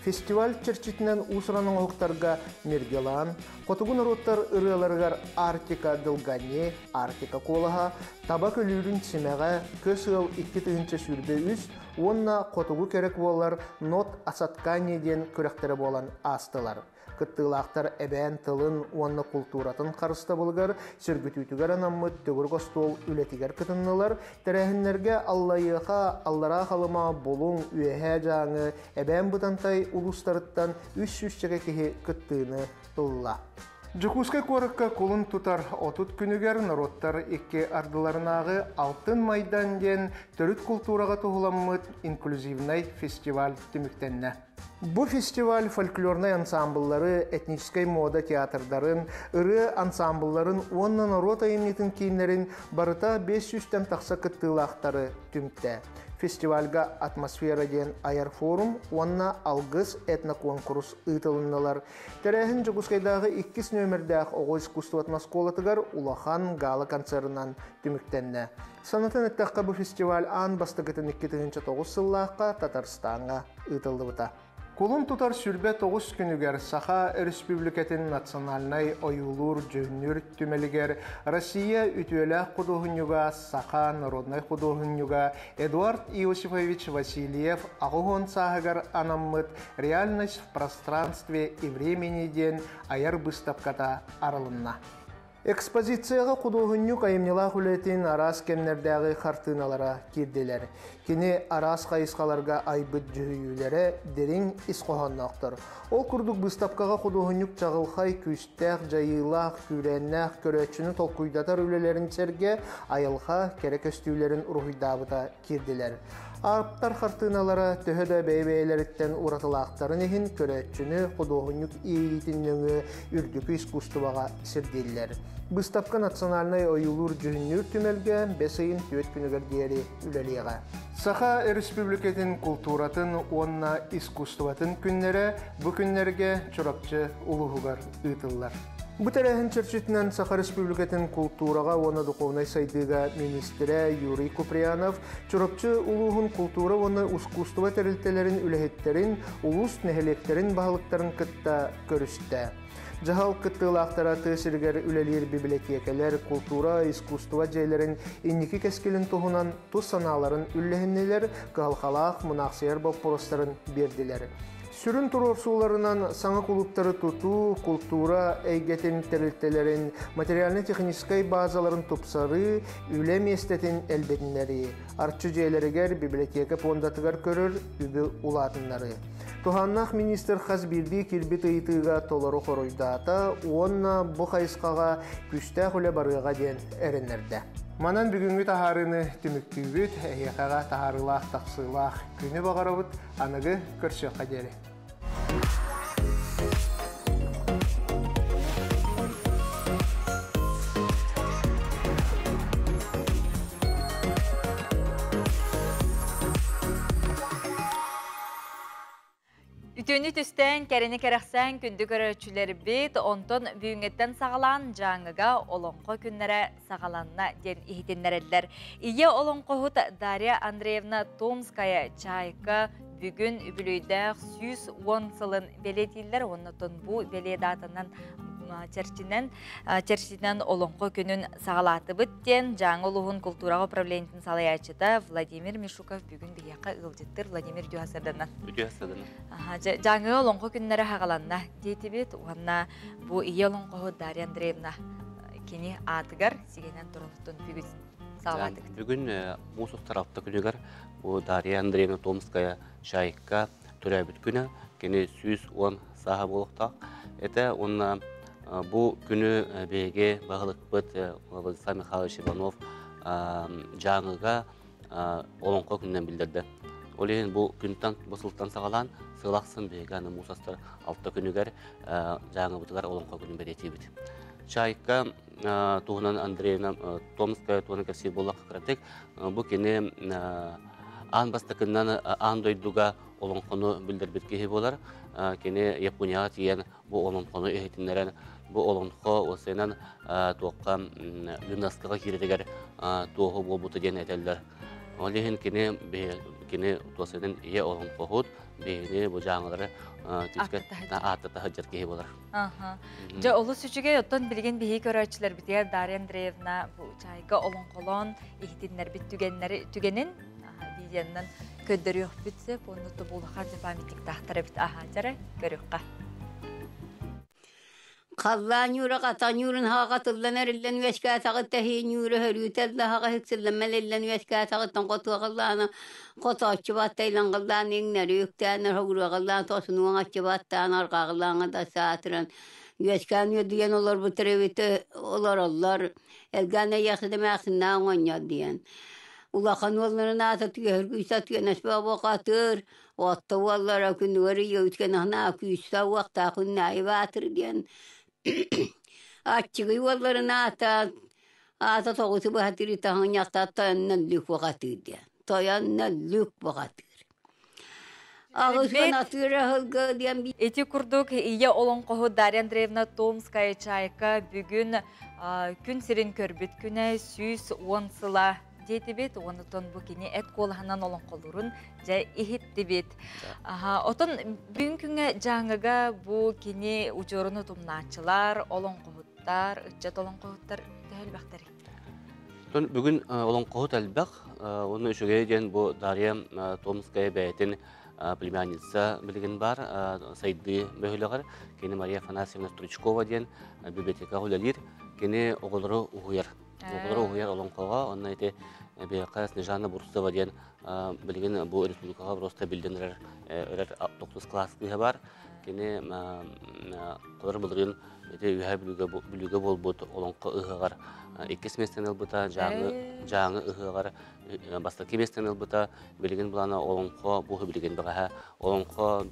Фестиваль черчитінен ұсыраның оқтарға Мергелан, қотығын роттар ұрыларығар Артика Дылгане, Артика Колаға, табак өлірін семеға көз ыл 2-тігінші сүрбе үз, онна қотығы керек болар нот асатканеден көректері болан астылар. Кыттылақтар әбән тылын онна культуратын қарыста болғар, сөргітүйтігер анаммыт төгір қостол үлетігер кытыннылар, тәрәхінлерге Аллайыға, Аллара қалыма болуң үйәхә жаңы әбән бұтантай ұлыстарыттан 300 чеге кеге кыттыны ұлла. Жукускай корыққа қолын тұтар 30 күнігер народтар екі ардыларынағы алтын майдан ден түріт культураға тұғыламмыт инклюзивнай фестиваль түміктенне. Бұл фестиваль фольклорный ансамблары, этнической мода театрдарын, ыры ансамбларын, онна народ айымнетін кейінлерін барыта 500-тен тақса кыттылақтары түмікті. Фестивальга атмосфера ден аяр форум, онна алгыз этноконкурс ұйтылынылар. Тәрәхін Жугускайдағы 2 нөмірдәқ оғы искусство атмосколатығар Улахан гала концернан түміктенне. Санатын әттәққа бұл фестиваль ан бастығытын 2009 сыллаққа Татарстанға ұйтылды бұта. Кулун тутар сүрбе 9 күнігер Саха Республикатын национальный ойулур жөнүр түмелігер Россия үтүелі художнюга Саха народный художнюга Эдуард Иосифович Васильев ағуғын сағығар анаммыт реальность в пространстве и времени ден аяр выставката арылынна. Экспозицияға құдуғыннюк айымнела хүлетін арас кемнердегі қартыналара кирдилер. Кені арас қайысқаларға айбыт жүхүйілері дерін исқоғаннақтыр. Ол күрдік бұстапқаға құдуғынюк чағылқай күстәқ, жайылақ, күреннәқ, көрәтшіні толқуйдатар үлелерін серге айылға керек өстүйлерін ұрғыдабыта кирдилер. Арптар қартыналара төхеді бәйбәйлеріттен ұратылақтарын ехін көрәтшіні құдуғынюк иетінніңі үрдікі искусстваға сірдейлер. Бұстапқа национальный ойылур жүхіннүр түмелге бәсейін төт күнігер дейері үлелеға. Саха республикатын культуратын, онна искусстватын күннері бұ күннерге чұрапчы ұлығығар ұйтылар. Бұ тәрәхін чырчытынан Саха республикатын культураға оны дұқовнай сайдыға министрі Юрий Куприянов чұрапчы ұлығын культура оны искусство тәрілтелерін үләхеттерін, ұлыс нәхелектерін бағылықтарын күтті көрісті. Жахал кыттылақтара тысыргер үлелер библиотекалер, культура, искусство жайларын инники кескелін тұғынан тұс саналарын үлләхіннелер қалқалақ мұнақсияр баппорыстарын берділер. Сүрін тұрорсуларынан саңа клубтары тұту, культура, әйгетін тәрілтелерін, материальны-техническай базаларын тұпсары, үлі местетін әлбетінлері, артчы жайларыгер библиотека пондатыгар көрір үбі ұлатынлары. Туханнах министр Хазбирди кирбит ыйтыга толору хоройдата, онна бу хайсқаға күстә хүлі барыға ден әрінерді. Манан бүгінгі тахарыны түміктүйбіт, әйеқаға тахарылақ, тақсылақ күні бағарабыт, анығы көрші қадері. Үтөні түстен кәріні кәріқсән күнді көрәтшілері бет, онтон бүйіңеттен сағалан жаңыға олонқо күннері сағаланына ден ихтенлерелер. Ие олонқо ғыт Дарья Андреевна Томская чайка бүгін үбілейдәқ 110 сылын белетейлер, оннотон бұл беледатынан Черчинен олонқо күнін сағалаты біттен жаңы олығын культураға управлениетін салаячыда Владимир Мишуков бүгін бияққа ұлжеттір Владимир Дюхасырдана. Жаңы олонқо күннері хағаланна дейті бет, оғанна бұл ие олонқоғы Дарья Андреевна кені атығар сегенен тұрылықтың бүгін сағалатық. Бүгін мұсықтар алты күнігер бұл Дарья Андреевна Томская шайыққа түрәбіт күні кені 110 саға болықтақ. Это онна bu günü BG bağlılık bıt Vladimir Mihailovich Ivanov жаңыға олонқо күннен білдірді. Олеген бұл күнттен бұсылттан сағалан сылақсын BG аны мұсастар алты күнігер жаңы бұтығар олонқо күнін береті біт. Чайка туғынан Андреевна Томская туғынан кәсі болақ қыратек. Бұл кені ан бастықынан ан дойдуға олонқоны білдір біткеге болар. Кені Японияға тиген бұл олонқоны өйтінлерін bu olonqo osenen toqqa gimnastikaga kiredegер toğu bolbutu den eteller. Olehin kini tosenen ye olonqo hut beyni bu жаңылары тискет атта хаҗыркей булар. Ja олы сүчүгө оттон билген бии көрөчүлөр битер Дарья Андреевна бу чайга олонқолон ихтиннер бит түгенин видеондан көдөрүп битсе, онуту булхар памятник тахтары бит жара көрөкка. Kallan yura katan yurun haga tıllanır illen veşka tağıt tehin yuru hürütel de haga hıksırlanmel illen veşka tağıttan kotu kallana kotu açıbat eylan kallan inleri yüktenler huguru kallan tosunuğun açıbattan arka kallana da saatiren veşkan yediyen olur bu treviti olur elgane yakıdım yakından onya diyen ulakan ollarına atatıyor hürgüysa tüyen esbabı katır otta vallara kündürü yöğütken ahna küyüsta vakta künna ivatır diyen Açığı yollarına ata toğutu bu hatiri tahan yakta tayanlılık vakatı diye. Tayanlılık vakatı. Ağızgan atıra hılgı diyen bir... Eti kurduk iya olonqoğu Darья Андреевна Томская чайка бүгін күн сирин көрбіт күні 110 sıla дейті бет, онытон бұл кені әт қолғанан олонқолырын жай ихетті бет. Отын бүгін күнге жаңыға бұл кені ұжорыны тұмнатчылар, олонқоғыттар, үтчет олонқоғыттар тәл бақтар. Бүгін олонқоғыт әлбәқ, оны үшіге ден бұл Дарья Томская бәйтін племянница билген бар, сайды бөһөлөгөр, кені Мария Афанасьевна Стручкова ден библиотека hulалир, кені оғылыры уғыяр. Оғылыры уғыяр олонқоға, онна ете бейқа Снежана Бурцова ден білген бұл республикаға просто білденірер 9 класс бар, кені қолыр бұлырын үйәр бүлігі бол бұд олонқы ұғығар 2 семестен ұлбыта, жаңы ұғығар бастаки местен ұлбыта, білген бұлана олонқы бұғы білген бұға, олонқы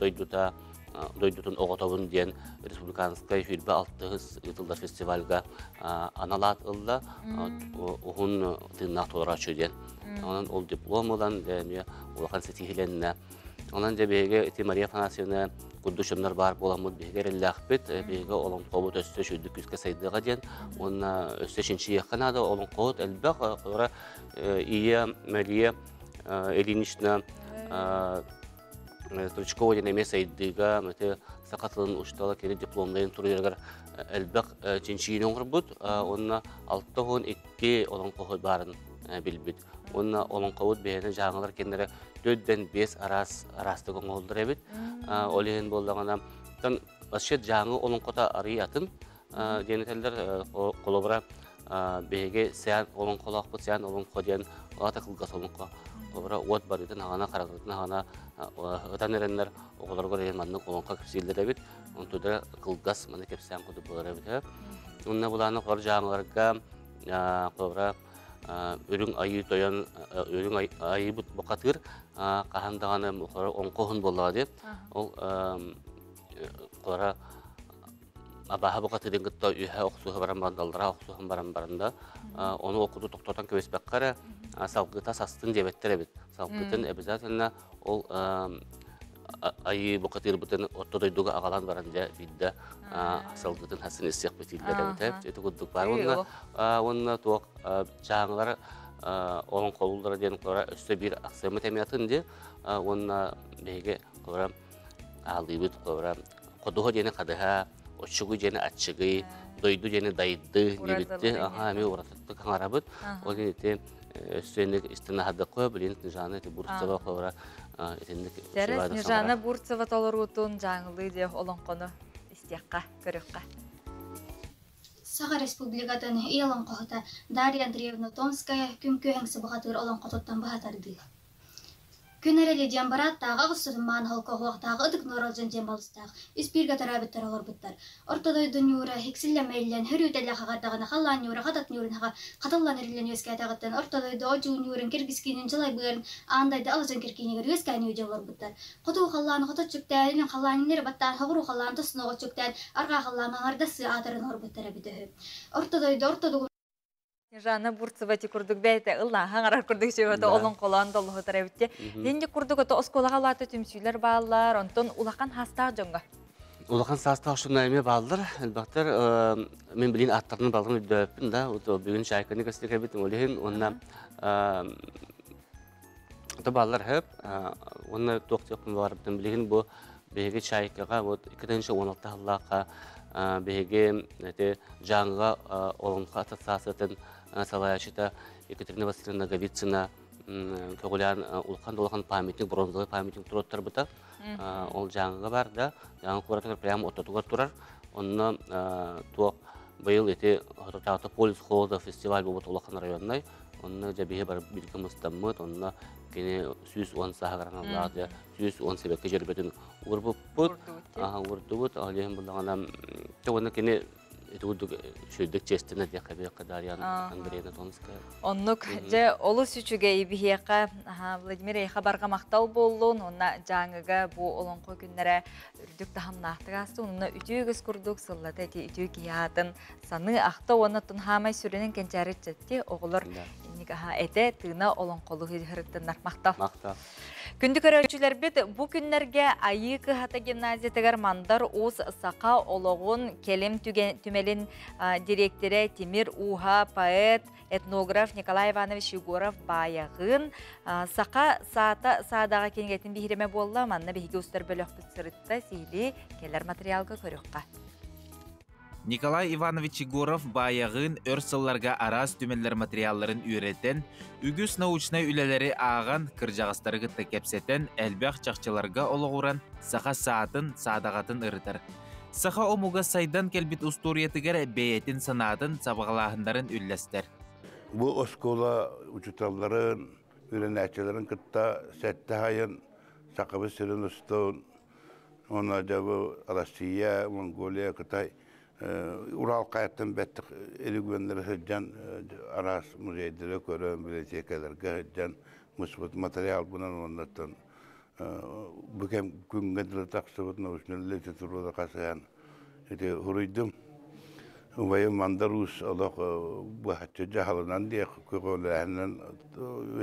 дойдутун оғытауын ден республиканскай хүлбі 6 ұтылдар фестивальға аналат ұлда, ұғын тыңнақ толыра чөден. Онан ол диплом ұлан, олақан сетихиленіне. Онан беге Мария Афанасьевна күрдүшімдер бар боламыд беге реллахпет, беге олон қобыт өсті шүйді күзге сайдыға ден. Онна өсті шінші еқанады олон қобыт әлбәқ, қора Ия Мария Ильинична Стручкова ден әме сайдыға, сақатылын ұштала кері дипломдайын тұрырғар әлбәқ шінші ең оңғыр бұд. Онна 6-12 олон қобыт барын білбіт. Онна олон қобыт бейені жаңылар кендері 4-5 арасты көңілдір әбет. Олеген болдағына. Басшет жаңы олон қота арый атын. Денетелдер қолыбыра бейге сән олон қолақ бұд, сән олон қоден олата қылғас олон қо. Қолыбыра от бар етін, ағана қарағырдың, ағана ұтан әрендер оғылар көреген маңның олон қа көпсейлдер әбет. Оны түдір қылғас маңны кепсән қоды болар әбет. Онына бұланы қолыр жаңыларға қолыбыра өрің айы тоян, өрің айы бұт бұқатыр, қағандағаны оңқоғын болады. Ол қолара абаға бұқатырын күтті үйе оқсуғы баран барандалдыра оқсуғын баран баранда, оны оқуды тоқтотан көбеспек қара, салқыта састын дебеттер әбет. Салқытын әбізатына ол айы бұқатыр бұтын отты дойдуға ағалан баранда бидді салқытын хасын естек бетілдер әбет. Еті күддік бар. Онына тоқ жаңылар оның қолылдары ден қолыра өсті бір ақсамы тәмиятын де, онына бейге қолыра алыбыт қолыра қодуғы дені қадыға, отшығы дені атшығы, дойду дені дайды дебетті, әме оратықты қаңарабыт. Ол ете өстенік істіні хады қой, білен Снежана Бурцова қолыра етіндік Тәрі Снежана Бурцова толыр ұтын жаңылы де олон қоны істеққа, көріққа. Саха республикатын иялан қоғыта Дарья Андреевна Томская күн көңсі бұғатыр олон қототтан бұғатарды. Күн әрелі ден барат тағы ғысырын маң халқы тағы ұдық норалжан ден балыстағы үспірге тарабыттар олар бұттар. Ортодойдың юра хексілләмейлен хөр өтелі қағардағына қалан юра қатат юрын хаға қатылан әрілен өске атағыттан ортодойды оджуын юрын кергіскенін жылай бұғырын аңдайды алжан керкенегер өске әне өде олар бұттар. Қоту қаланы қотат жүктән, елін қаланынер баттан хағыру қаланы тұсыны оғы жүктән, арға қаланы аңардасы атырын ор бұттар әбіді. Ортодойды Снежана Бурцова күрдік бәйті ұлна хаңарар күрдік сөйөті олон қолан долығы тарабытте. Денде күрдік өті осколаға латы түмсүйлер балылар, онтон улақан хастағы жоңға? Улақан састағы шына әме балылар. Әлбақтар, мен білейін аттарының балығын өйдөппін да, бүгін шайқаны көстік әбетін олейін, онына балылар әп, онына тоқтықпын бар бұтын білейін, бұл бейге шайқыға 2-16 ғыллаққа бейге жаңыға олынға атасасытын салаячыта Екатерина Васильевна Говицина көгілен ұлқан долған памятник, бронзовый памятник тұрыттар бұта. Ол жаңыға бар да, жаңы құратығыр прямо оттатуға тұрар. Онына туақ бұйыл еті полис холода фестиваль бұбыт ұлқан районнай. Онына жәбеге бар білгі мұстаммыд, онына кені 110 сағыран алады, 110 себекке жербетін ұрбып бұд, ұрды бұд, алейін бұлдағана, оны кені шөлдік честіні деқі беқі Дарья Андреевна Томская. Оннық жа олы сүчіге ебіхеқа Владимир Ейха барға мақтал болуын, онна жаңыға бұл олын қой күнлері үрдік тағым нақтығасты, онына үтігіз күрдік сыллады әте үтіг еатын саны ақты оны тұнхамай сүренің кенчәрі жетті оғылыр әте тыына олын қолы ғырықтынар мақтал. Күнді көрәушілер бет, бұл күнлерге айы қығата гимназиятығар мандар оз сақа олығын келем түмелін директоры Тимир Уха, поэт, этнограф Николай Иванович Егоров баяғын сақа саадаға кенгетін бейіреме болла, манна бейге ұстар бөліқ бұтсырытта сейлі келер материалға көріққа. Николай Иванович Егоров баяғын өрсылларға арас түмелер материалларын үйреттен, үгіс научнай үлелері аған кіржағыстары ғытты кепсеттен әлбәқ чақчыларға олығыран сақа саатын садағатын ұрытыр. Сақа омуға сайдан келбет усториятығар бейетін санатын сабағалағындарын үлләстер. Бұл оскола учуталларын, үйренәчелерін кытта сәтті хайын сақабы сірін ұстауын, оны жабы Россия, Монголия, Қытай, Урал қайттан бәттік елігуендері хүджан арас музейдері көрін, библиотекаларға хүджан мұсбыт материал бұнан ондаттан бүкем күнгенділі тақсыбыт наушнелі тетұруда қасыян хұрыйдым. Убайы мандарус олық бұхатчы жағалынан дек көғіләнен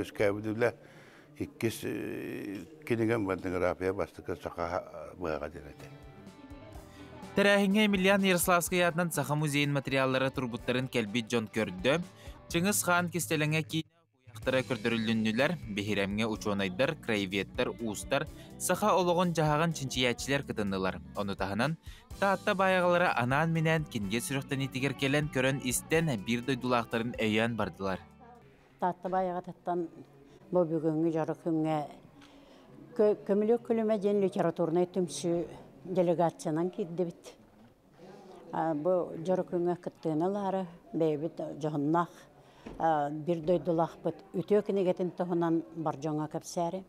өскәбіділі иккес кенеген бандыңырапия бастықы сақа бұға дереді. Тәрәхіңе Емельян Ярославский атынан Саха музейін материаллары турбуттарын кәлбет жон көрді. Чыңыз хан кестеліңе кейіне қойақтыра көрдірілінілер, бехиремге учонайдар, краеветтер, устар, Саха олығын жағаған чинчиячилер кытынылар. Оны тағынан, таатта баяғылары анан менен кенге сүріқтен етігер келен көрін істен бір дойдулақтарын өйен бардылар. Таатта баяға таттан бұл бүгінгі жарық күнге көмілік күліме ден литературный түмсі делегациянан кирди бит. Бу жарыкыңа кыттыналары бейбит жоннах бир дойдулах бит үтө кенегетин тоһунан бар жоңа кепсәре.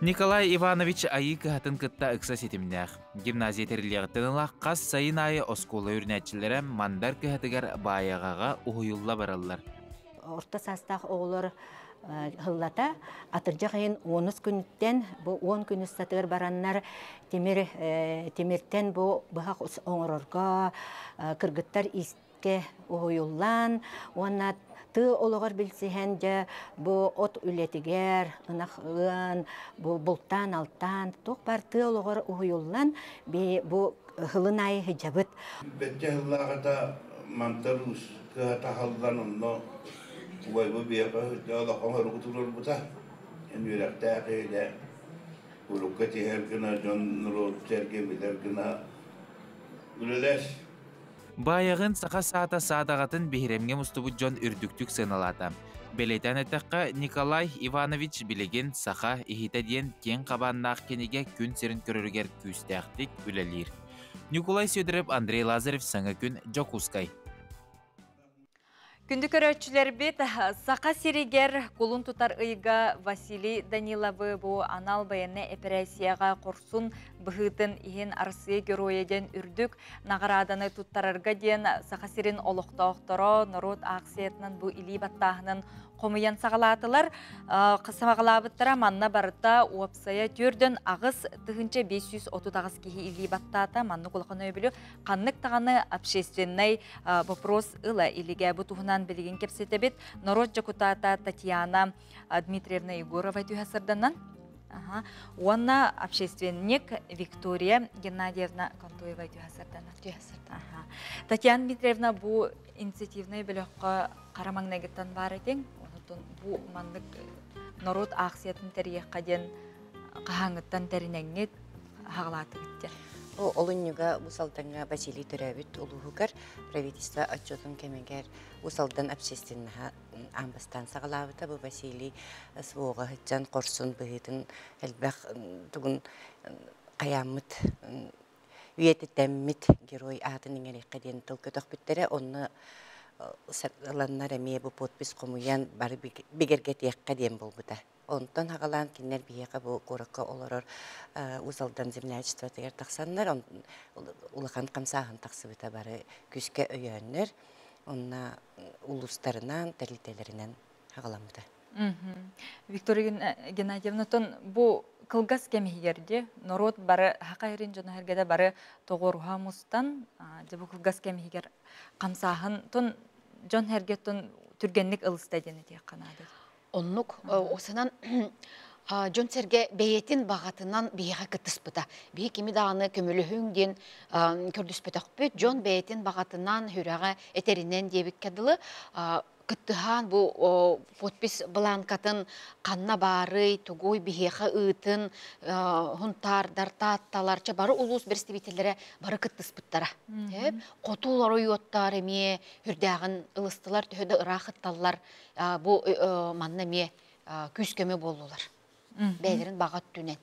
Николай Иванович айы кыһатын кытта ыкса сетимнәх. Гимназия терилиягытынылах кас сайын айы оскола үрнәчиләре мандар кыһатыгар баягага уйулла бараллар. Орта састах оğlar hıllata atırca kayın 10 күнүттен bu 10 күн ыстатыр бараннар темиртен bu бахак оңорорга кыргыттар истке ойуллан онна ты олоғар билсиһен же bu от үлетигер ынахын bu бултан алтан тох бар ты олоғар ойуллан bu хылын айы хижабыт бетте хыллагата мантарус кыта халдан онно bu bir yağda kamera kutular bu da en yürekte kıyıda ulukati her güne canlı çerke bilir güne ülüler. Bayağın sağa saata sadağatın bihiremge mustubu John ürdüktük sınalata. Beleten etekka Nikolay Ivanoviç bilegen sağa ihite diyen ken kabannaq kenege gün serin körürger küstəxtik ülelir. Nikolay Södürep, Andrei Lazarev, Sağa gün Jokuskay. Күнді көрөтчілер бет, сақа серегер құлын тұтар ұйға Василий Даниловы бұл анал баянны операцияға құрсын бұғытын ең арсы герояден үрдік нағараданы тұттарырға ден сақа серін олықтауқтыра народ ақсиетінің бұл илі баттағының қомыян сағалатылар қысымағалабыттыра манна барыта уапсая түрден ағыз тұхынча 530 кейі илі баттата манны құлқын өбілі қаннық тағаны общественный вопрос ұла иліге бұтуғынан білген кепсетебет народ депутата Татьяна Дмитриевна Егорова түйасырданан. Онна общественник Виктория Геннадьевна Контоева түйасырданан. Татьяна Дмитриевна бұл инициативный біліққа қарамаңнағыттан бар екен. Бұл мандық народ ақсиятын тәрие қаден қағаңыттан тәрінәңет ғағылаты бітті. Олыннюга усалданга Василий Төрәбит улугар правительство отчетын кемегер усалдан общественного амбастан сагалабыта бу Василий свога хҗан корсун быһытын элбах тугун каямыт үететеммит герой атының эреккеден тылкытак биттере онны сакланнар эме бу подпис комуян бары бигерге тияккаден болбута. Онтан хагалан кинер бияка бу коракка олорор усалдан землячество тегер таксаннар улахан камсахан таксыбыта бары күскө өйөннөр онна улустарынан терилтелеринен хагаламыта. Виктория Геннадьевна тон бу кылгас кемигерде народ бары хакайрин жана хергеде бары тогоруха мустан жабу кылгас кемигер камсахан тон жон хергетон түргенлик ылыста дене тек канады. Оннук осынан Жон серге бейетин бағатынан бейеға кыттыспыта. Бей кеми дағаны көміліхіңден көрдіспетақ бөт, жон бейетин бағатынан хүрәға этерінен дебік кәділі кыттыхан бу подпись бланкатын канна бары тугой бихеха ытын хунтар дартатталарча бары улус представительлере бары кыттыспыттара. Котулар ойоттар эме хүрдагын ылыстылар төһөдө ырахытталлар бу манна ме күскөмө болдулар. Бәйлерин багат түнен.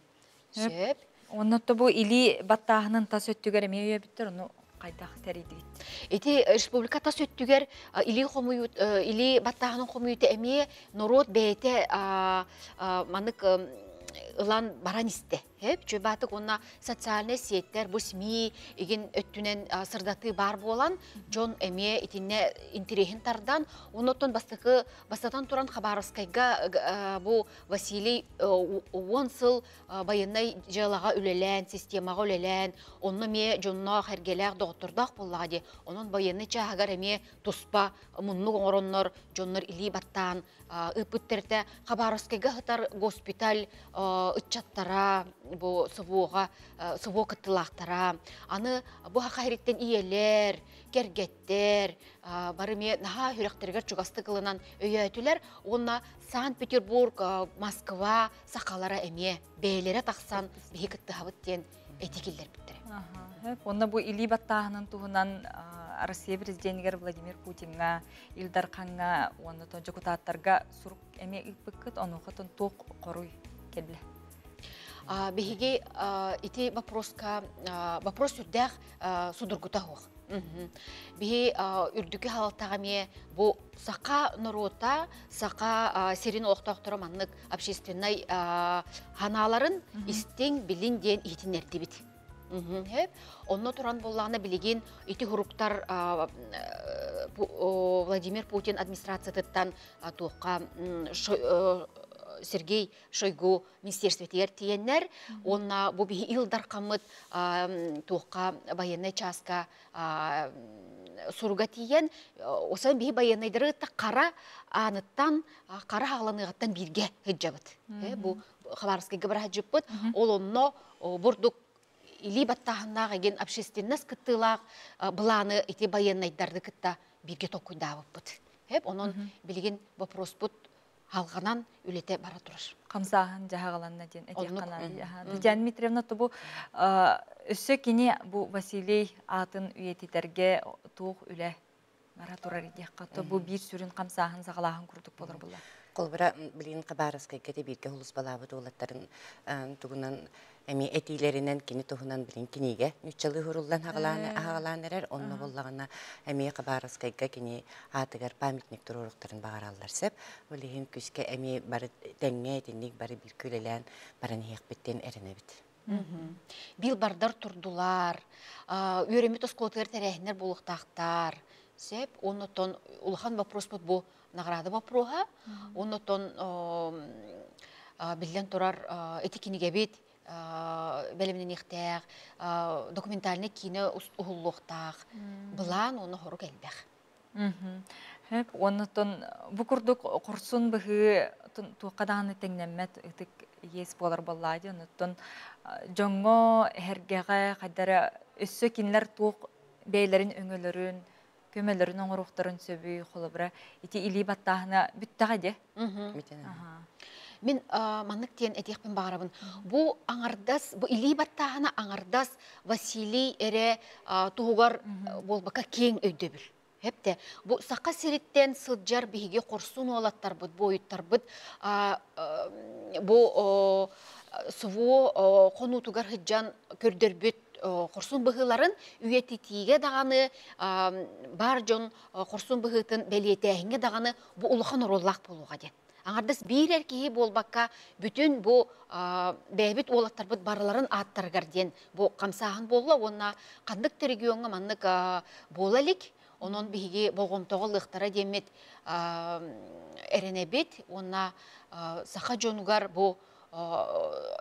Сөп. Оннотто бу или баттаһынын тас өттүгөр эме өйөбүттөр, ону кайдах теридибит. Эти республика тас өттүгөр или хомуют или баттаһынын хомуюты эме народ бейте манык ылан баранисте. Хеп чөбатык онна социальный сеттер бу СМИ еген өттүнен сырдаты бар болан жон эме итинне интересин тардан онотон бастатан туран Хабаровскайга бу Василий 10 сыл байынай жалага үлелен системага үлелен онны ме жонно хергелек доктордак буллади онун байыны чагар эме туспа мунну ороннор жоннор или баттан ыпыттерте Хабаровскайга хатар госпиталь ытчаттара бу сывоо кыттылактара аны бу хакайриттен иелер кергеттер бары ме наха хүректергер чугасты кылынан өйөтүлер онна Санкт-Петербург Москва сакалара эме бээлере таксан бии кыттыхабыттен этикиллер биттере. Онна бу или баттаһынын туһунан Россия президентигер Владимир Путинга Илдар Канга онна депутаттарга сурук эме иппыкыт онухатын ток коруй келбиле. Беги ити вопрос үрдәк судургута хук. Беги үрдүкү халаттагаме бу сака народта сака серин октоктора маннык общественный ханаларын истең билин ден итинерди бит. Онно туран болланы билеген ити хуруктар Владимир Путин администрациятыттан туққа Сергей Шойгу министерстве тиеннер, онна бу бии Илдар Камыт туққа военный частка суруга тиен, осан бии военныйдары қара аныттан, қара хағланыгаттан бирге хиджабыт. Бу Хабаровскайга бір хаджиппыт, ол онно бурдук или баттахыннағы ген общественность кыттылақ бұланы ити военныйдарды кытта бирге токуйдабыппыт. Онон билеген вопрос бұт халғанан үлете бара тұрар. Қамсағын жағаланна ден әтеққанады. Диана Дмитриевна, бұл өсі кене бұл Василий атын үйететерге туық үле бара тұрар едеққа. Бұл бір сүрін қамсағын сағалағын күрдік болыр бұлар. Қолбыра білген Хабаровскайга те бирге хулус балабыды олаттарын тугунан эми этилеринен кини тухунан билин киниге нүччалы хурулдан хагаланерер онно боллагана эми Хабаровскайга кини атыгар памятник туруруктарын багараллар сеп билин күскө эми бары теңге тинник бары бир күлелен баран хекбеттен эренебит. Бил бардар турдулар, үйрөмү тосколотер терехнер булуктактар. Сеп оннотон улахан вопрос бу награда вопроса, оннотон билен турар этикиниге бит белемнен ихтәк, документальный кино ухуллуктак. Булан оны хорук элбек. Хеп оннотон бу курдук курсун быгы туқадан теңнәмәт итик ес болар баллади, оннотон жоңго хергеге кадара өссө кинлер тук бейлерин өңөлөрүн көмөлөрүн оңоруктарын сөбүй холобра ити или баттаһына бүттәгә Мен маннык тиен этекпен багарабын. Бу аңардас, бу или баттаһына аңардас Василий эре тугар болбака кең өйдөбүл. Хепте бу сака сериттен сылжар биге корсун олаттар бут боюттар бут бу суу кону тугар хыджан көрдөрбүт корсун быгыларын үйетитиге даганы бар жон корсун быгытын белиетехинге даганы бу улухан ороллак болуга ден. Аңардас бир эркеги болбакка бүтүн бу бэбит олаттар бут барларын аттаргар ден. Бу камсагын болла, онна кандык регионга маннык болалик, онон биги болгомтогол ыктара демет эренебит, онна саха жонугар бу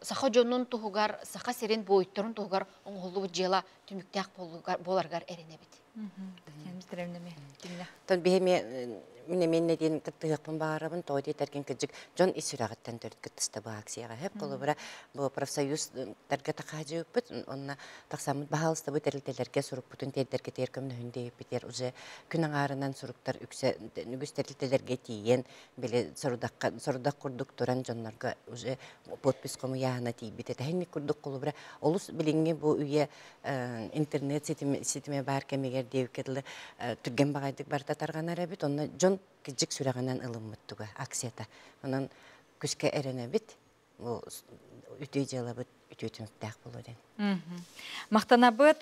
саха жонун тугугар, саха серин бойтторун тугугар оңголуу жела түмүктак боларгар эренебит. Тон бихеме мен неден тыгыпын барабын тойды терген кыжык жон исүрагаттан төрткө тыста бу акцияга хеп колубура бу профсоюз тарга такажыппыт онна таксамыт баалыста бу терилтелерге суруппутун тедерге теркөмнөндө битер уже күн аңарынан суруктар үксе нүгүс терилтелерге тиен биле сорудак курдук туран жоннорго уже подпись кому яна тийбите тахинни курдук колубура олус билинге бу үйе интернет ситиме бар кемегер деукетле түрген багайдык барта тарганар бит онна жон кижик сүрәгәннән ылыммыттыга акцията. Онан күскә эренә бит. Бу үтү җыла бит үтүтүнтәк булды. Мактана бит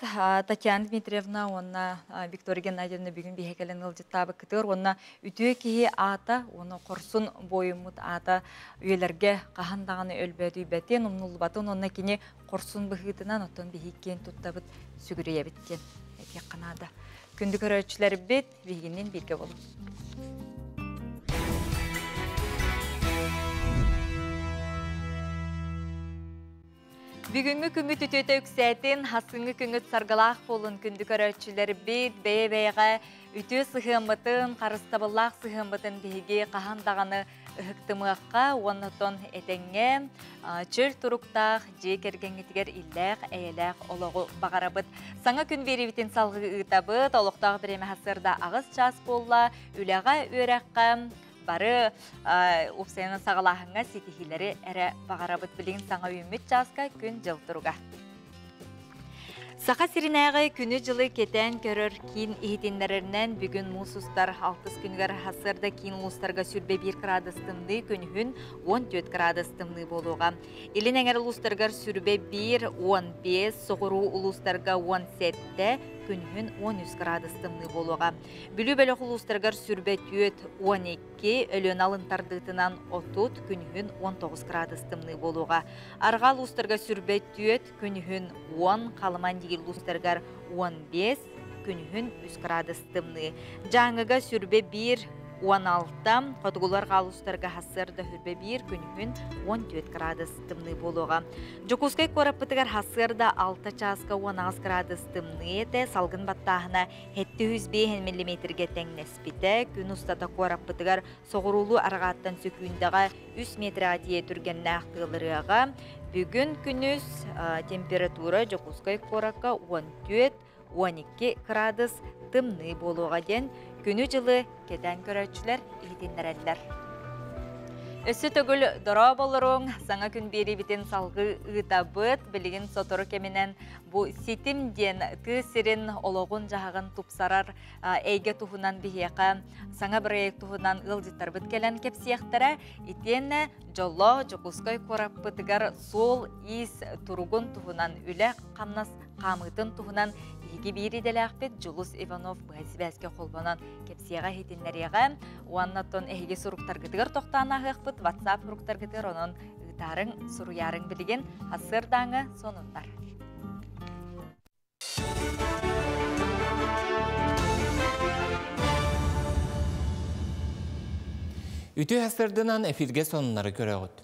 Татьяна Дмитриевна, онна Виктория Геннадьевна бүгүн бихекелен ылжыттабы кытыр, онна үтү кии ата, оны корсун бойумут ата үелерге кахандаганы өлбөдү бетен, умнулбатын, онна кини корсун быхытынан оттон бихиккен туттабыт сүгүрөйө биткен. Эти канада. Күндү көрөчүлөр бит бигинен бирге болуп. Бүгүнгү күнгү түтөтө үксәтин, хасыңгы күнгү саргалах болун күндү көрөчүлөр бит бейбейга үтө сыхымытын, карыстабыллах сыхымытын биги кахандаганы ыхыктымыкка, оннотон этеңге чөл туруктах же кергеңитигер иллах эйлах ологу багарабыт. Саңа күн берибитин салгы ытабыт, олуктагы биреме хасырда агыс час болла, үлага өрәккә бары упсайна сагалахыңа ситихилери әрі бағарабыт білген саңа үміт жасқа күн жыл тұруға. Сақа сиринәғі күні жылы кетен көрір кейін ихетенлерінен бүгін мұсустар 6 күнгер хасырда кейін ұлыстарға сүрбе 1 градустымды күнігін 14 градустымды болуға. Елін әңер ұлыстарға сүрбе 1-15, соғыру ұлыстарға 17 күнігін 13 градустымды болуға. Бүлі бөлі ұлыстарға сүрбе 12, өлін алынтардытынан 30 күнігін 19 градустымды болуға. Арғал ұлыстарға сүрбе 4 күнігін 10, қалыман деген ұлыстарға 15, күнігін 3 градустымды. Жаңыға сүрбе 1, 16, қотығылар қалыстарға хасырда хүрбе 1, күнігін 14 градустымды болуға. Жокускай қораппытығар хасырда 6 часқа 16 градустымды еті, салғын баттағына 705 мм-ге тәңнеспіті, күн ұстата қораппытығар соғырулу арғаттан сөкүйіндіға 3 метр атие түрген нақтығылырыға. Бүгін күніз температура Жокускай қораққа 14-12 градус тымны болуға ден, күні жылы кетен көрәтшілер ехетендерәділер. Өсі төгіл дұра болырың, саңа күн бері бітен салғы ұйтабыт, білігін сотору кемінен бұ сетімден түйсерін олығын жағығын тұпсарар әйге тұхынан бігеқа, саңа бір әйек тұхынан ұлжыттар бұт келен кепсияқтара, итені жолы Жокускай қораппытығар сол ис тұрғын тұхынан үлі қамнас қамытын тұхынан Еге бейрі дәлі ақпет Жұлыс Иванов бәзі-бәзге қолбанан кепсияға хетенлеріға, уаннаттон әйге сұруқтар күтігір тоқтағына ғықпыт, WhatsApp сұруқтар күтігір оның ұтарың, сұруярың білген асырдаңы сонындар. Үті асырдынан эфирге сонынлары көрі ғыд.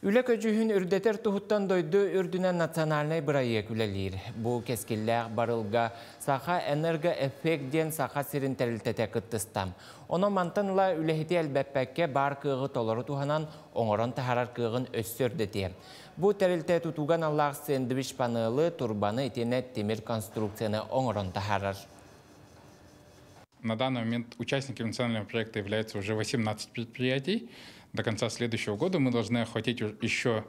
Үлі көжүйін үрдетер тұхыттан дойды үрдінен национальный проект үлелер. Бұл кескілләғ барылға сақа энергоэффектден сақа сирин тәрілтеті күттістам. Оны мантынла үлехеті әлбәппәкке бар кығы толары туғанан оңырын тахарар кығын өссөрдеті. Бұл тәрілте тұтуған Аллах сэндвич панелы турбаны етене темір конструкцияны оңырын тахарар. На данный момент участниками национального проекта являются уже 18 предприятий. До конца следующего года мы должны охватить еще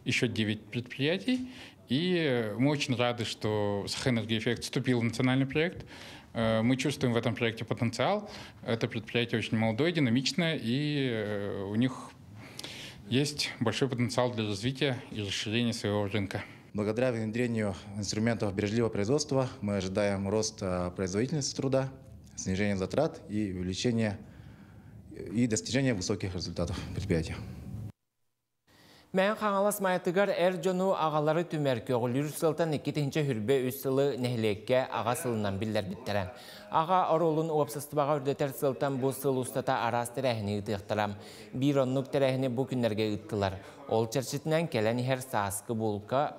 9 предприятий. И мы очень рады, что Сахэнергоэффект вступил в национальный проект. Мы чувствуем в этом проекте потенциал. Это предприятие очень молодое, динамичное, и у них есть большой потенциал для развития и расширения своего рынка. Благодаря внедрению инструментов бережливого производства мы ожидаем роста производительности труда, снижение затрат и увеличение и достижение высоких результатов предприятия. Мән қаңалас майытығар әр жону ағалары түмәркі оғыл үрсілтан 2-ші хүрбе үсілі нәхілекке аға сылынан білдер біттерен. Аға оролын уапсыстыбаға үрдетер сылтан бұл сыл ұстата арас тәрәхіні ұтықтырам. Bir onluk тәрәхіні бұл күнлерге ұттылар. Ол чәршітінен кәлән хәр сасқы болқа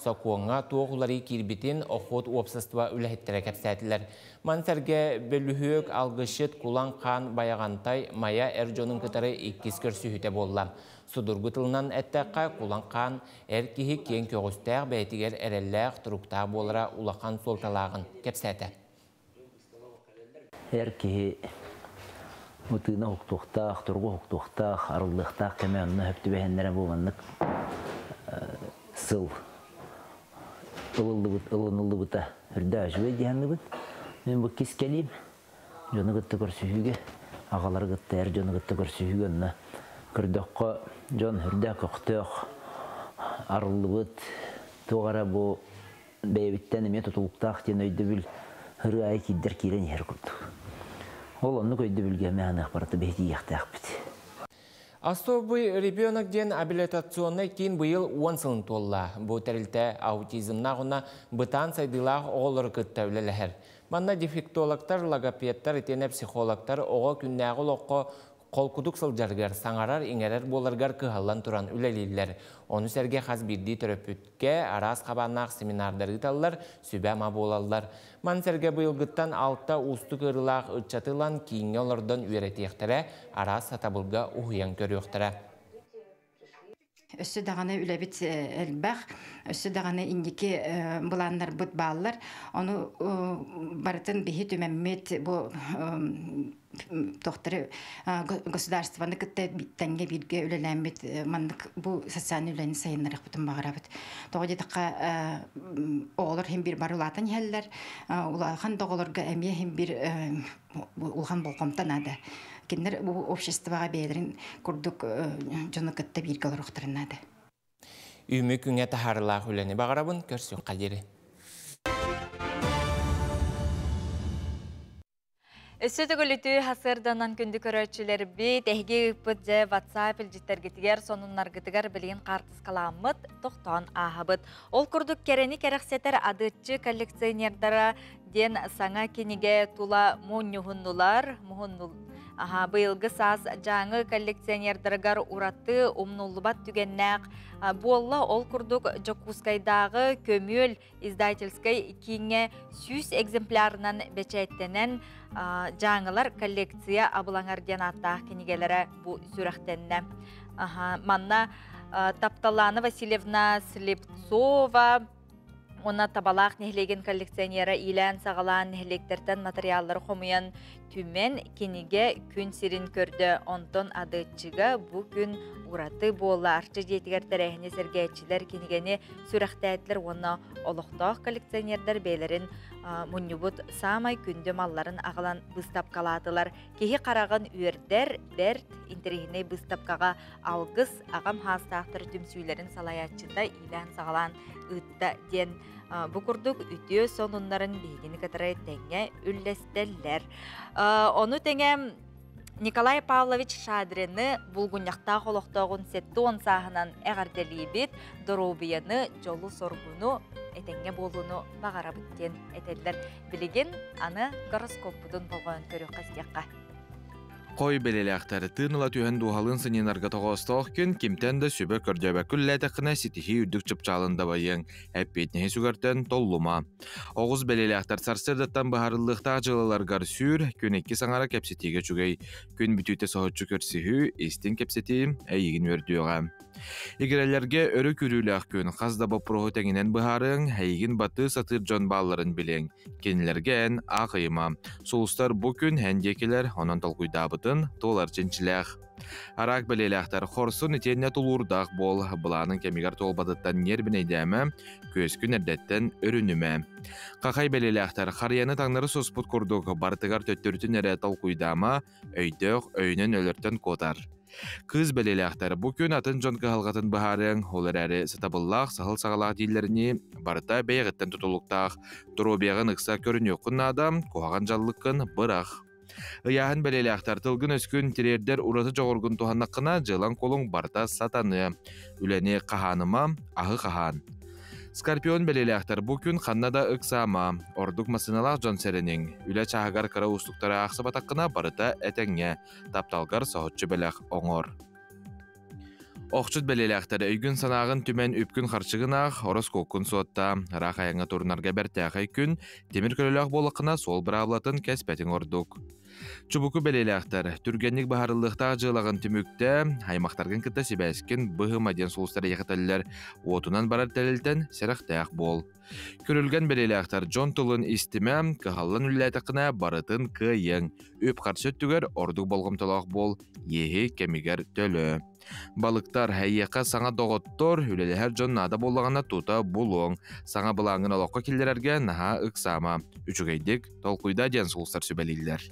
Ақсақуыңа тоғылары кирбитин охот уопсаства үләхеттері кәпсәтілер. Мансәрге бөліхөк алғышыт кулан қан баяғантай мая әржонын кытары 2 көрсүхіте болла. Судургутылынан әттәққа кулан қан әркихи кен көгістәқ бәйтігер әрелләқ тұруқтағы болыра улақан солталағын кәпсәті. Әркихи Мутына хуктуқтақ, тұрғы хуктуқтақ, арылдықтақ кәмәніне хөпті бәхендері болғанлық сыл ылынылды бұта үрді әжуе дейінді бұд. Мен бұл кес кәлейм, жоны ғытты көрсүйіге, ағалар ғытты әр жоны ғытты көрсүйіге ұнна. Күрдіққа жон үрді көқтіқ, арылды бұд, тоғара бұл бәйбіттен еме тұтылықтақ ден өйді біл ғыры ай кейдер кейлен ер күрдік. Ол оны көйді білгеме анық барты бейді яқтақ біді. Особый ребенок ден абилитационный кейін бұйыл 10 сылын толла. Бұл тәрілті аутизмнағына бұтан сайдылақ оғылыр күтті өлеләхір. Манна дефектологтар, логопедтар, етене психологтар оға күннәғыл оққа қолқудық сылжарғар, саңарар, еңерер болырғар кығалан тұран үлелейлер. Оны сәрге қаз бірді түрөпүтке арас қабаннақ семинардары талар, сүбәма болалар. Ман сәрге бұйылғыттан алтта ұсты кырылақ ұтчатылан кейінге олардан үйретектірі арас сатабылға ұхыян көріқтірі. Өссі дағаны үләбіт әлбәқ, өссі дағаны индеке бұландар бұд балылар. Оны барытын бейі төмәммет бұл тоқтыры государстваны күтті тәнге бірге үләләмбет мандық бұл социальный үләні сайынларық бұтын бағыра бұд. Тоғы дедіққа оғылыр хем бір барылатын әлілер, ұлаған доғылырға әмие хем бір ұлған болқомтан ады. Кендер бұл обществоға бәйдерін күрдік жоны күтті бірге олар ұқтырынады. Үймі күнге тахарылақ үләні бағарабын көрсі қадері. Өсі түгіліті хасырданан күнді көрөтшілер бейт әйге үппіт жә WhatsApp үлжеттергетігер сонуннаргытыгар білген қартыз қаламыт тоқтан ағабыт. Ол күрдік керені керексетер адытчы коллекционердара ден саңа кенеге тула мұнюғыннулар, бұйылғы саз жаңы коллекционердергар уратты умнуллыбат түгеннәқ. Болла ол күрдік Жокускайдағы көмөл издательскай кейінге 100 экземплярынан бәчәйттенен жаңылар коллекция абылаңарден аттақ кенегелері бұл сүрәқтенне. Манна Тапталана Васильевна Слепцова, Она табалақ нехлеген коллекционера илән сағалан нехлектерден материаллары қомыян түмен кенеге күн сирин көрді. Онтон адытчыға бұл күн ураты болы арчы жетігер тәрәхіне сәргәйтчілер кенегені сүрәқтәйтлер оны олықтақ коллекционердер бейлерін мұнныбыт самай күнді малларын ағылан бұстап қаладылар. Кехи қарағын үйердер бәрт интерегіне бұстапқаға алғыз ағам хастақтыр түмсүйлерін салаятчыда илән сағалан ұтта ден бұқырдық үтіе сонунларын бейгені катары тәңе үллестеллер. Оны тәңе Николай Павлович Шадрины бұлғыняқта қолықтағын сетті он сағынан әғарделі бет дұрубияны жолу сорғыну әтәңе болуыны бағара бүттен әтәділер. Білеген аны гороскопудың болған көрі қастияққа. Қой белелі ақтары тыыныла түйен дуғалын сыненарға тоғыстық күн кемтен да сөбі көрдебі күлләтіқіне сетихи үдік чыпчалында байын, әппетнеге сүгіртен толлума. Оғыз белелі ақтар сарсырдаттан бағарылықта жылыларғар сүйір, күн екі саңара кәпсетеге чүгей. Күн бүтүйті соғытчы көрсіхі, естен кәпсеті әйігін өрдіуға. Егерелерге өрі күрілі ақ күн қазда бопырығы тәңінен бұхарын, әйігін баты сатыр жон балларын білең. Кенілерге ән ақыйма. Соғыстар бұ күн әндекелер, онан толқуйдабытын толар ченчіләқ. Арақ белеләқтар қорсын етенне тұлурдақ бол, бұланың кәмегар толбадыттан нербін әйдәмі, көз күн әрдеттен өрінімі. Қақай белеләқтар қарияны таңнары соспыт құрдығы бартығар төттіртін әрі толқуйдама, өйдіқ өйнін өліртін қотар. Кыз белеләқтар бұ күн атын жон қағалғатын бұхарын, олар әрі сатабыллақ, сағыл сағалақ дейлеріне барыта бәйғіттен тұтылықтақ, тұру бәйғын ұқса көрін өқін адам, қоған жаллықын бұрақ. Ыяхын белеләқтар тылгын өскін терердер ұраты жоғырғын туғаннаққына жылан қолың барта сатаны, үләне қағаныма, ағы қаған. Скорпион белеләқтар бұ күн қаннада ұқсама, ордық масыналақ жон сәрінің, үлә чағығар қара ұстықтары ақсы батаққына барыта әтәңе, тапталғар сағытчы бәләқ оңыр. Оқчут белелектері үйгін санағын түмен үпкін қарчығынақ, орыс көккін суатта, рақ аяңа турнарға бәртәқай күн, темір көлілік болықына сол бір аблатын кәспәтін ордық. Чубуку белелектер, түргенlik бағарылықта жылағын түмікті, аймақтарғын кітті себәскен бұғымаден сұлыстары еқітілілер, отынан барар тәлілтен сәріқтәқ бол. Көрілген белелектер Джон Тулын истімем, кығалын үлләтіқіне барытын күйең, өп қарсы түгер ордық болғымтылақ бол, ехе кемігер төлі. Балықтар әйеқа саңа доғыттор, үлелер Джон нада болағына тута бұлуң, саңа бұлаңын алаққа келдерерге наға ұқсама. Үчігейдік толқуйда ден сұлыстар сөбәлейлер.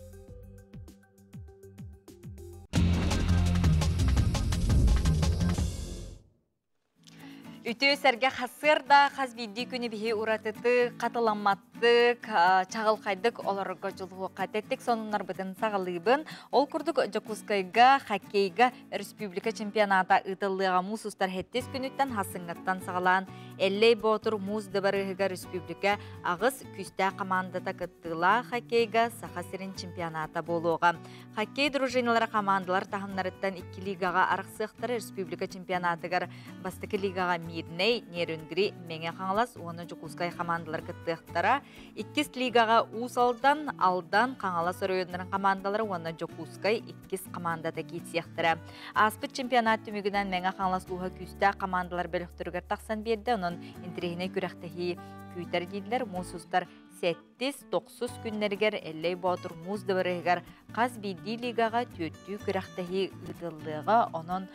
Үтө сәрге қасырда қазбейді күні бігі ұратыты, қатыламаттық, чағылқайдық оларға жылғы қатеттік сонынар бұдын сағалыбын. Ол күрдік Жокускайға, хоккейға, республика чемпионата ұтылыға мұсустар хеттес күніттен хасыңғаттан сағалан. Әллей бұтыр мұз дыбарығыға республика ағыз күсті командата кыттыла хоккейға сақасырын чемпионата болуға. Хоккей дружиналары командалар тағымнарыттан 2 лигаға арықсықтары республика чемпионатығар бастықы лигаға Мирней, Нерүнгри, Меңе қаңылас, оны Жокускай командалар кыттықтара. 2 лигаға Усалдан, Алдан қаңылас районларын командалары, оны Жокускай 2 командада кетсияқтыра. Аспыт чемпионат түмігінен Меңе қаңылас луға күсті командалар бөліктірігер тақсан берді, оның интерегіне күрәқтігі күйтер дейділер, мұсустар 7-9 күннергер әлей батыр мұз дыбырығығар қаз бейді лигаға төттүү күрәқтігі ұтылыға, оның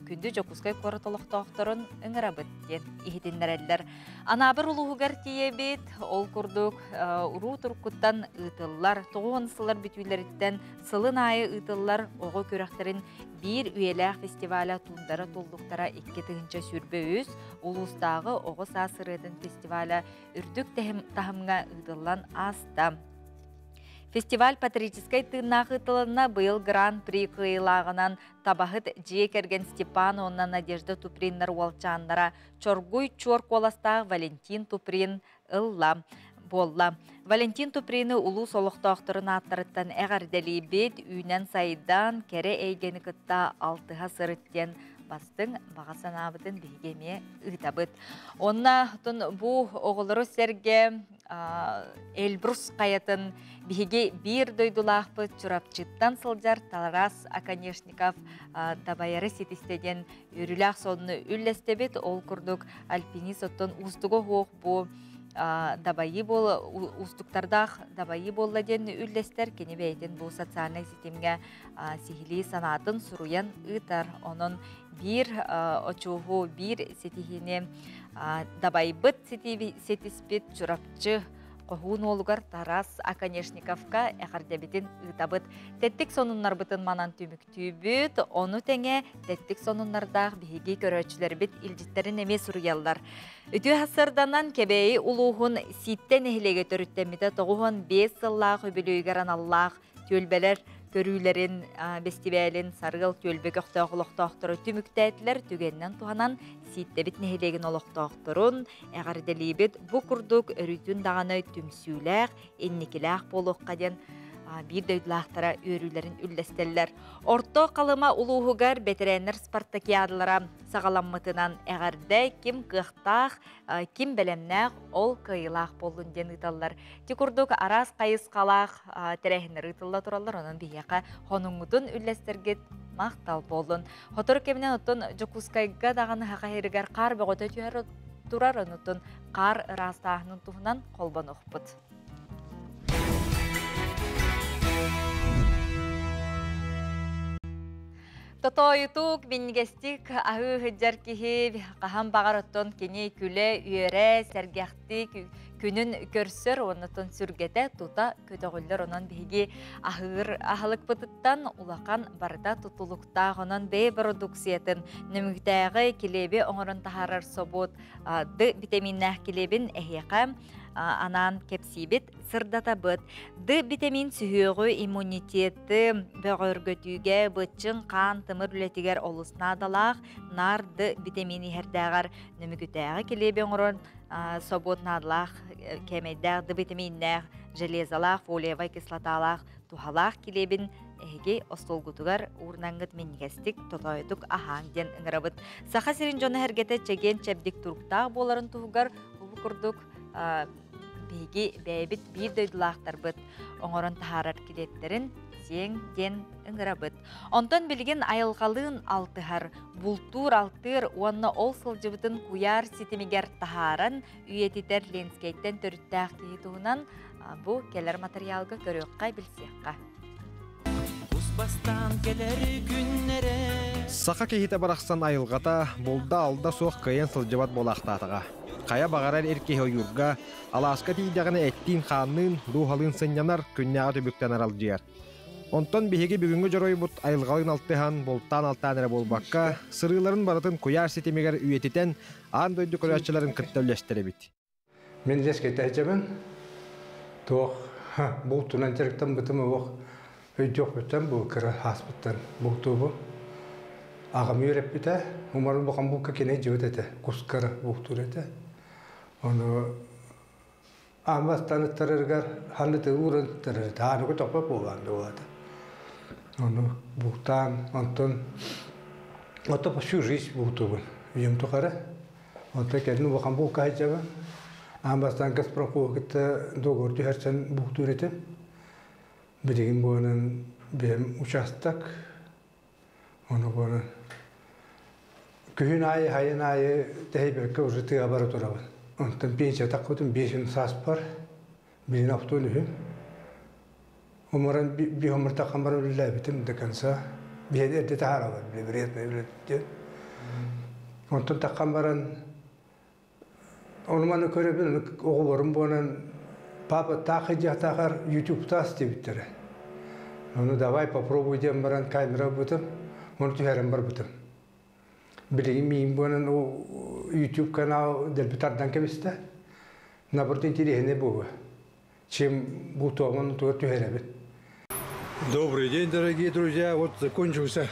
күнді Жокускай қорытылықтақтарын үңірабыттен ехетіндер әлдер. Анабыр ұлығығар тие бет, ол күрдік ұру тұрқыттан ұтылылар, тоғынсылар бүтүйлеріттен сылын айы ұтылылар оғы күрәқтерін bir üyeler festivala tundara tolduklara 2-тігінші сүрбе өз, Улустағы оғы сасырыдың фестиваля үрдік тахымға ұдылан аста. Фестиваль патриотическай тыңнағы тылына бұйыл гран-при қиылағынан табахыт жекерген Степан онна Надежда Туприннар уалчаннара Чоргуй Чорк оластағы Валентин Туприн ылла. Болла. Валентин Туприны улу солықтақтырын аттарыттан әғардәлі бет үйнен сайдан кәрі әйгені күтта 6-ға сырыттен бастың бағасан абыдың бейгеме ұйтабыт. Онна бұ оғылыры сәрге Эльбрус қаятын бейге бір дойдулақпы чурапчыттан сылжар Таларас Аканешников табайары сетістеден үрілақ сонны үллестебет ол күрдік альпинист оттын ұстығы хоқ бұ дабайы бол устуктардах дабайы болладен үллестер кені бәйтен бұл социальный системге сихили санатын суруян ытар онын бір очуғу бір сетихіне дабайбыт сетиспет чурапчы Қоғуын олығар Тарас Аканешниковка әқардебетін ұтабыт. Тәттік сонынлар бұтын манан түміктүйбіт, оны тәңе тәттік сонынлардағы бейге көрөчілер біт илжіттерін әме сұруялар. Үті хасырданан кәбәйі ұлуғын ситтен әхілеге төріттемеді тоғуын 5 сыллақ өбілігеран Аллах төлбелер көрүйлерин бестибәлин саргыл төлбек оқтоғылықтақтыры түміктәтілер түгеннен туғанан ситтебит нехелеген олықтақтырын әғарделейбет бұ күрдік өрүтін дағаны түмсүйләқ, еннекіләқ болуққа ден bir дөйділақтара өрүлерін үллестеллер. Орто қалыма улуғығар бетеренер спартакиадылара сағаламмытынан әғардай кім қықтақ, кім бәлемнәқ ол қиылақ болын ден ұталар. Текурдық арас қайыз қалақ тәрәхінер ұтылла тұралар, оның бейеқа қоныңудын үллестергет мақтал болын. Хотыр кемінен ұттын Жокускайға дағаны хақайырығар қар бұғыты түйер тұрар ұнытын қар растағының тұғынан қолбан ұқпыт. Тотоютук биннигестик ахы хыджар кихи қахан бағар оттон кені күлі үйері сәргяхти күнін көрсір онытын сүргеті тута көтіғілдер онын бейге ахылық бұтыттан улақан барда тұтылықтақ онын бей продукциятын нөміктәғі келебе оңырын тахарар собот ды витаминнәқ келебін әйеқа анан кепсибит сырдата быт. Ды витамин сүйіғі иммунитеті бөғіргөтіге бұтчын қан тымыр үлетігер олыснадалақ нар ды витамини herдәғар нөмігітәғі келебен ұрын собот надалақ кәмейдәғ ды витаминнәғ железалақ, фолиевай кислоталақ, тухалақ келебін эге остолгутугар урнангыт меннигестик тотойдук ахаң ден ыңырабыт. Саха сирин жоны хергете чеген чебдик туруктағы боларын туғығар ұлы күрдік бейге бәйбіт бір дөйділақтар бұд. Оңырын тахарар кедеттерін сең ден ыңырабыт. Онтон білген айылғалын алтығар, бұлтур алтыр, онына ол сылжыбытын куяр сетемегер тахаран үйетитер ленскейттен түріттәқ кейтуынан бұ келер материалға көріққа білсеққа. Сақа кейті барақсан айылғата, болда алда соқ кайын сылжыбат болақтатыға. Қая бағарар еркеге ойырға, аласқа тейдіғіні әттін қанның дұғалын сынянар күнняға түбіктен аралжияр. Онтон бігеге бүгінгі жорой бұт айылғалын алтыған болттан алтан әрі болбаққа, сырыларын барытын көяр сетемегер үйететен ан дөйді көрәтшілерін күттәулестері біт. Мен лескейті әжемін, тоқ бұл тұнан жеріктен бұтымы оқ өйдіқ бұттан бұл кірі хас бұттан бұл тұбы. Ағам үйреп біті, ұмарын бұқан бұл кәкене жөт әті, құскары бұл тұр әті. Оны амастан тұрырғар, ханды ұрын тұрыр, тағанығы тоқпа болғанды олады. Оны бұқтан, онтын, оты бұшы жиз бұл тұбын, үйім тұқары. Онты кәдіні бұқан бұл қай жабын. Амастан Газпром қоғытты доғырды әрсен бұл тұр әті. Білеген бұғының бәм участак. Оны бұғының күйін айы, хайын айы тәйберкі ұжытыға бары тұрабын. Онтан пенсия таққытын 5 сас бар, білін аптуын үйін. Умаран bir ömür takım var öyle bitim de kansa bir yerde tahara var bir yerde öyle. Ondan takım varan onu bana görebilir o varım bonan papa takıcı takar YouTube'da stibittere. Onu davay попробуем varan kamera butum onu tüherim var butum. Bileyim miyim bonan o YouTube kanal delbitardan kebiste. Naportin tiri bu. Чем бутован то тюребит. Добрый день, дорогие друзья. Вот закончился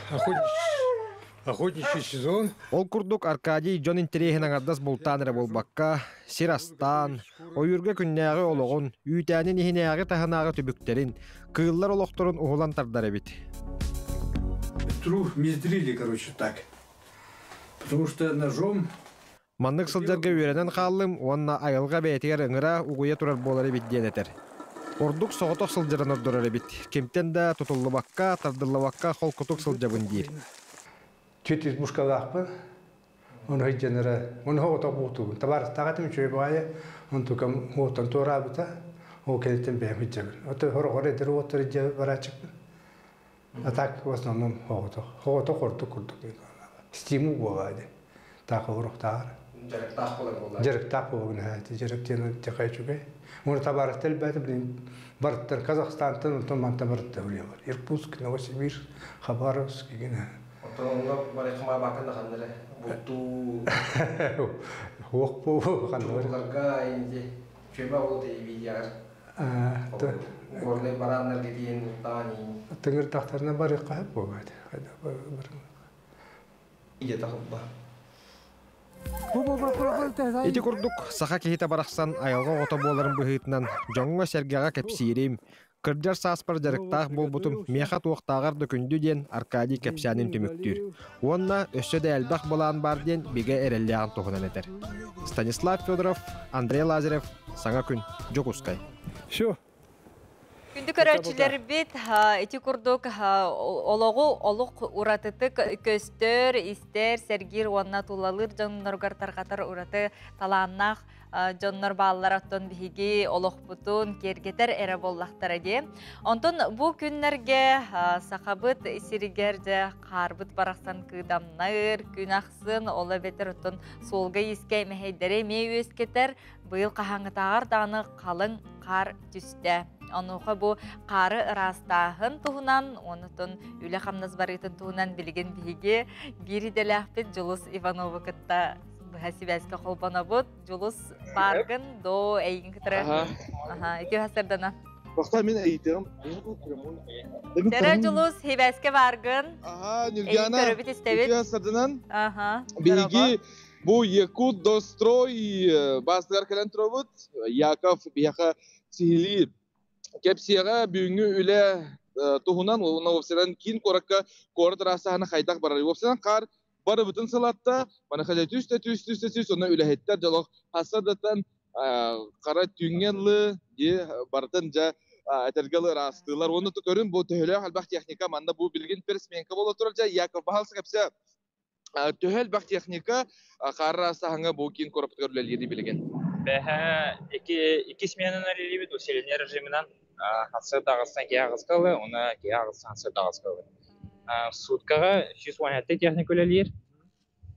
охотничий сезон. Ол курдук Аркадий Джон интерехин аңардас бултаныры болбакка, сирастан, ойырга күннәгы ологон, үйтәнин ихинәгы таханагы түбүктерин, кыыллар олохторун угулан тардары бит. Тру мездрили, короче, так. Потому что ножом Маннык сылжарга үйренен қалым, онна айылға бәйтігер ыңыра угуя турар болары бит денетер. Ордук соғытық сылжарын ордырары бит. Кемтен да тұтылы баққа, тардылы баққа қолқытық сылжабын дейір. Түйт избушкалақ бұл, оны хайджаныра, оны хоғытақ бұқтуғын. Табар тағатым чөй бағайы, оны тұқам хоғытан тура бұта, ол кәнеттен бәйім хайджабын. Оты хорғыр едір оттыр хайджабы бара чықпын. А так в основном хоғытақ. Хоғытақ ордық күрдік. Стимул болады. Тақы ұрықтағыр. Жарықтақ болған әйті, жарықтен текай жүгей. Оны табарықтел бәді білейін, барыттар Қазақстантан, ұнтан манта барытта өле бар. Иркутск, Новосибирск, Хабаровск, гене. Отоныңға барықыма бақында қандыры, бұлту... Оқ бұл қандыры. Бұлтарға әйінде чөйба болды ебейдияр. Горлы баранлар кетейін бұлттаған ең. Тыңыр тақтарына барыққа әп болады. Иде тақып ба. Ити курдук саха кехите барахсан айылга ото боларын быһыытынан жоңго сергега кепсирим. Кырдjar саспар жарыктаах болбутум меха туактагар дөкүндү ден Аркадий кепсянин түмүктүр. Онна өссөдө элбах болаан бар ден биге эрелляган тухунан этер. Станислав Федоров, Андрей Лазарев, Саңа күн, Жокускай. Шо. Күнді көрәтшілер бет, эти курдук олоғу олық уратытык көстөр, истер, сергир, онна тулалыр, жонноргар тарғатар ураты таланнақ, жоннор балалар аттон биһиги олох бутун кергетер эре боллахтара де. Онтон бу күннерге сақабыт сиригерде қарбыт барақсан кыдамнайыр, күн ақсын, ола бетер оттон солға ескей мехейдері мей өскетер, бұйыл қахаңытағар даны қалың қар түсті. Онуға бұ қары ырастағын туғынан, онытын үлі қамназ барытын туғынан білген бігі бири дәләқпет Жулус Ивановы күтті бұхасибәске қолбана бұд. Жулус барғын до әйгін күтірі. Екі хасырдана. Бақта мен әйдім. Тәрі Жулус хибәске барғын. Нюргяна, екі хасырдынан. Бігі бұ Якут Дострой бастығар кәлін тұрабыд. Яков бияқа сихили кепсияға бүгінгі үлі туһунан уна опсынан кин коракка корат расахана хайдак барар. Опсынан кар бары бүтін салатта мана хәле түс оны үләһеттер жалок хасадатан кара түңгенле де бартын жа этергалы растылар. Оны көрүн бу төһөлө албак техника манда бу билген персменка бола турар жа Яков Бахалс кепсе төһөл бак техника кара расаханга бу кин корап көрүлелди билген. Бәһә iki сменаны лебит усиление режимынан хасы дагыстан кягызкалы, оны кягызсан хасы дагызкалы. Суткага 117 техника үлелер.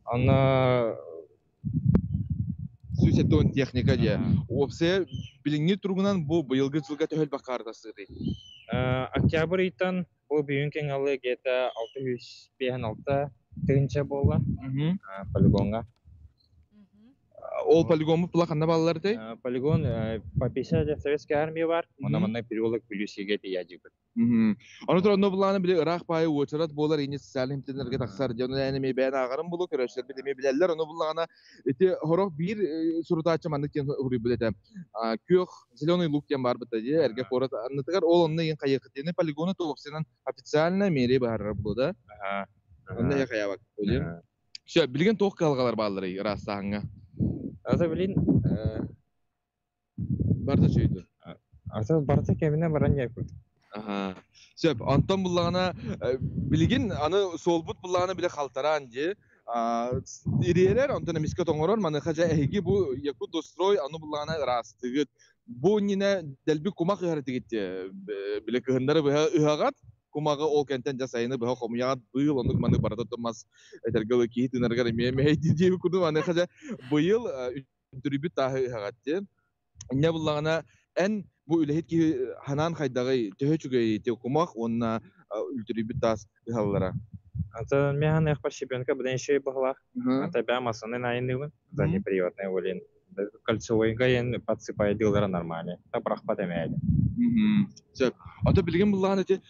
Аны Сүсеттон техника де. Опсе билинги тургунан бу быйылгы жылга төһөл бак картасы ди. Октябрь итан бу бүгүнкү алы где-то 656 тыгынча болла. Полигонга. Ол полигон була кандай балалар дей? Полигон по 50 советская армия бар. Мына переулок Плюсиге тиядик. Аны туранда буланы биле Ирак байы очарат болар ине социаль химтенерге таксар жана эми бәйән агырым булу көрөшлөр билеме билелер. Аны булгана эти хорок бир сурутачы мандыктен ури билете. Көх зеленый лук тем бар бите ди. Эрге корат анытыгар ол онны ен кайыкытыны полигоны топсенен официально мере бар булды. Онда я каябак. Шо билген ток калгалар баллары расаңга. Ата билин барда чөйдү. Ата барда кемине баран яйпы. Сөп, Антон буллагана билген аны солбут буллагана биле калтаран же. Ирелер Антон миске тоңорор маны хажа эги бу яку дострой аны буллагана растыгыт. Бу нине делби кумак ярытыгытте. Биле кыгындары быга ыгагат кумага ол кентен жасайны быга комуягат быйыл ону маны барда томас этергалы киитинергер мейди диби куду маны хажа быйыл трибют тахы ыгагатте. Не буллагана эн бу үлехит ки ханан хайдагы төһөчүгөй те кумак онна үлтрибит тас ыгаллара. Ата механ эхпар чемпионка бден шей багла. Ата бямасаны найныбы. Заднеприводный волин. Кольцевой гаен подсыпая дилдара нормально. Та прахпа демейди. Сөп. Ата билген буллаган эти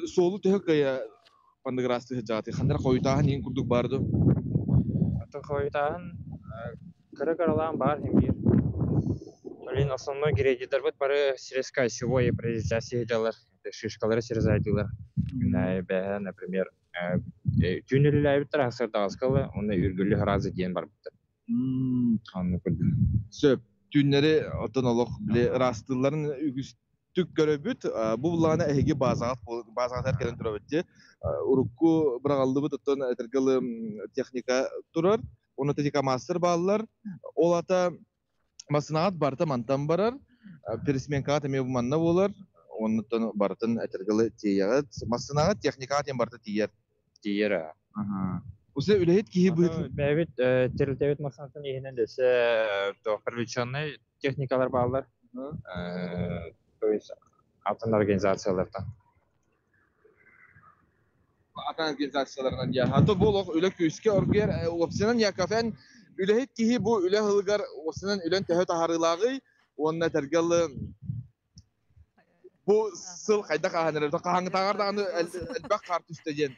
солу төһөк гая пандыграсты жаты. Хандар койтаган ен курдук барды. Ата койтаган кыры-кырылан бар хембир. Блин, основной гередидер вот пары срезка всего и производителя делар, шишкалары срезайдылар. Например, тюнели лайбитер асырдагыскалы, оны үргүлү разы ден бар бит. Сөп, тюнери отонолог биле растыларын үгүстүк көрөбүт. Бу буланы эги базагат эркеден турабытты. Урукку брагалды бут отон этергалы техника турар. Оны техника мастер баллар. Ол ата масынағат барта мантан барар, пересменкаға теме бұманна болар, онытын бартын әтіргілі тейяғат, масынағат техникаға тем барта тейер. Тейер, Усы үләйет кейі бұйты? Бәйбет, терілтәвет масынатын егінен десе привлеченный техникалар бағалар, то есть атын организациялардан. Атын организациялардан, я. Аты бұл үлі көйске оргер, опсынан якафен, үләйет кейі бұл үлі ғылғар осынан үлән тәхі тахарылағы, онына тәргелі бұл сыл қайда қағаныр. Қағаңы тағардағаны әлбәқ қарты үстеден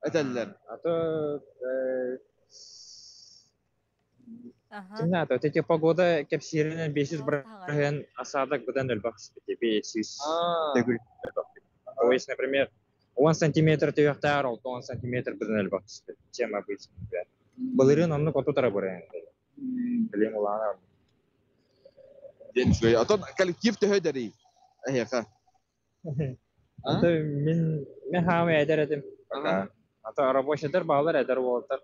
әтәлілер. Аты эти погода кепсирінен 500 бірген асадық бұдан әлбәқ үстеде 500 тегіл. То есть, например, 10 сантиметр түйіқтар, 10 сантиметр бұдан әлбәқ үстеде. Тема быть. Балерин онны котутара бурен. Билем улана. Деншгой. Атон коллектив төһөдери. Эхека. Ата мен хавы эдередим. Ата рабочийдер балар эдер болдыр.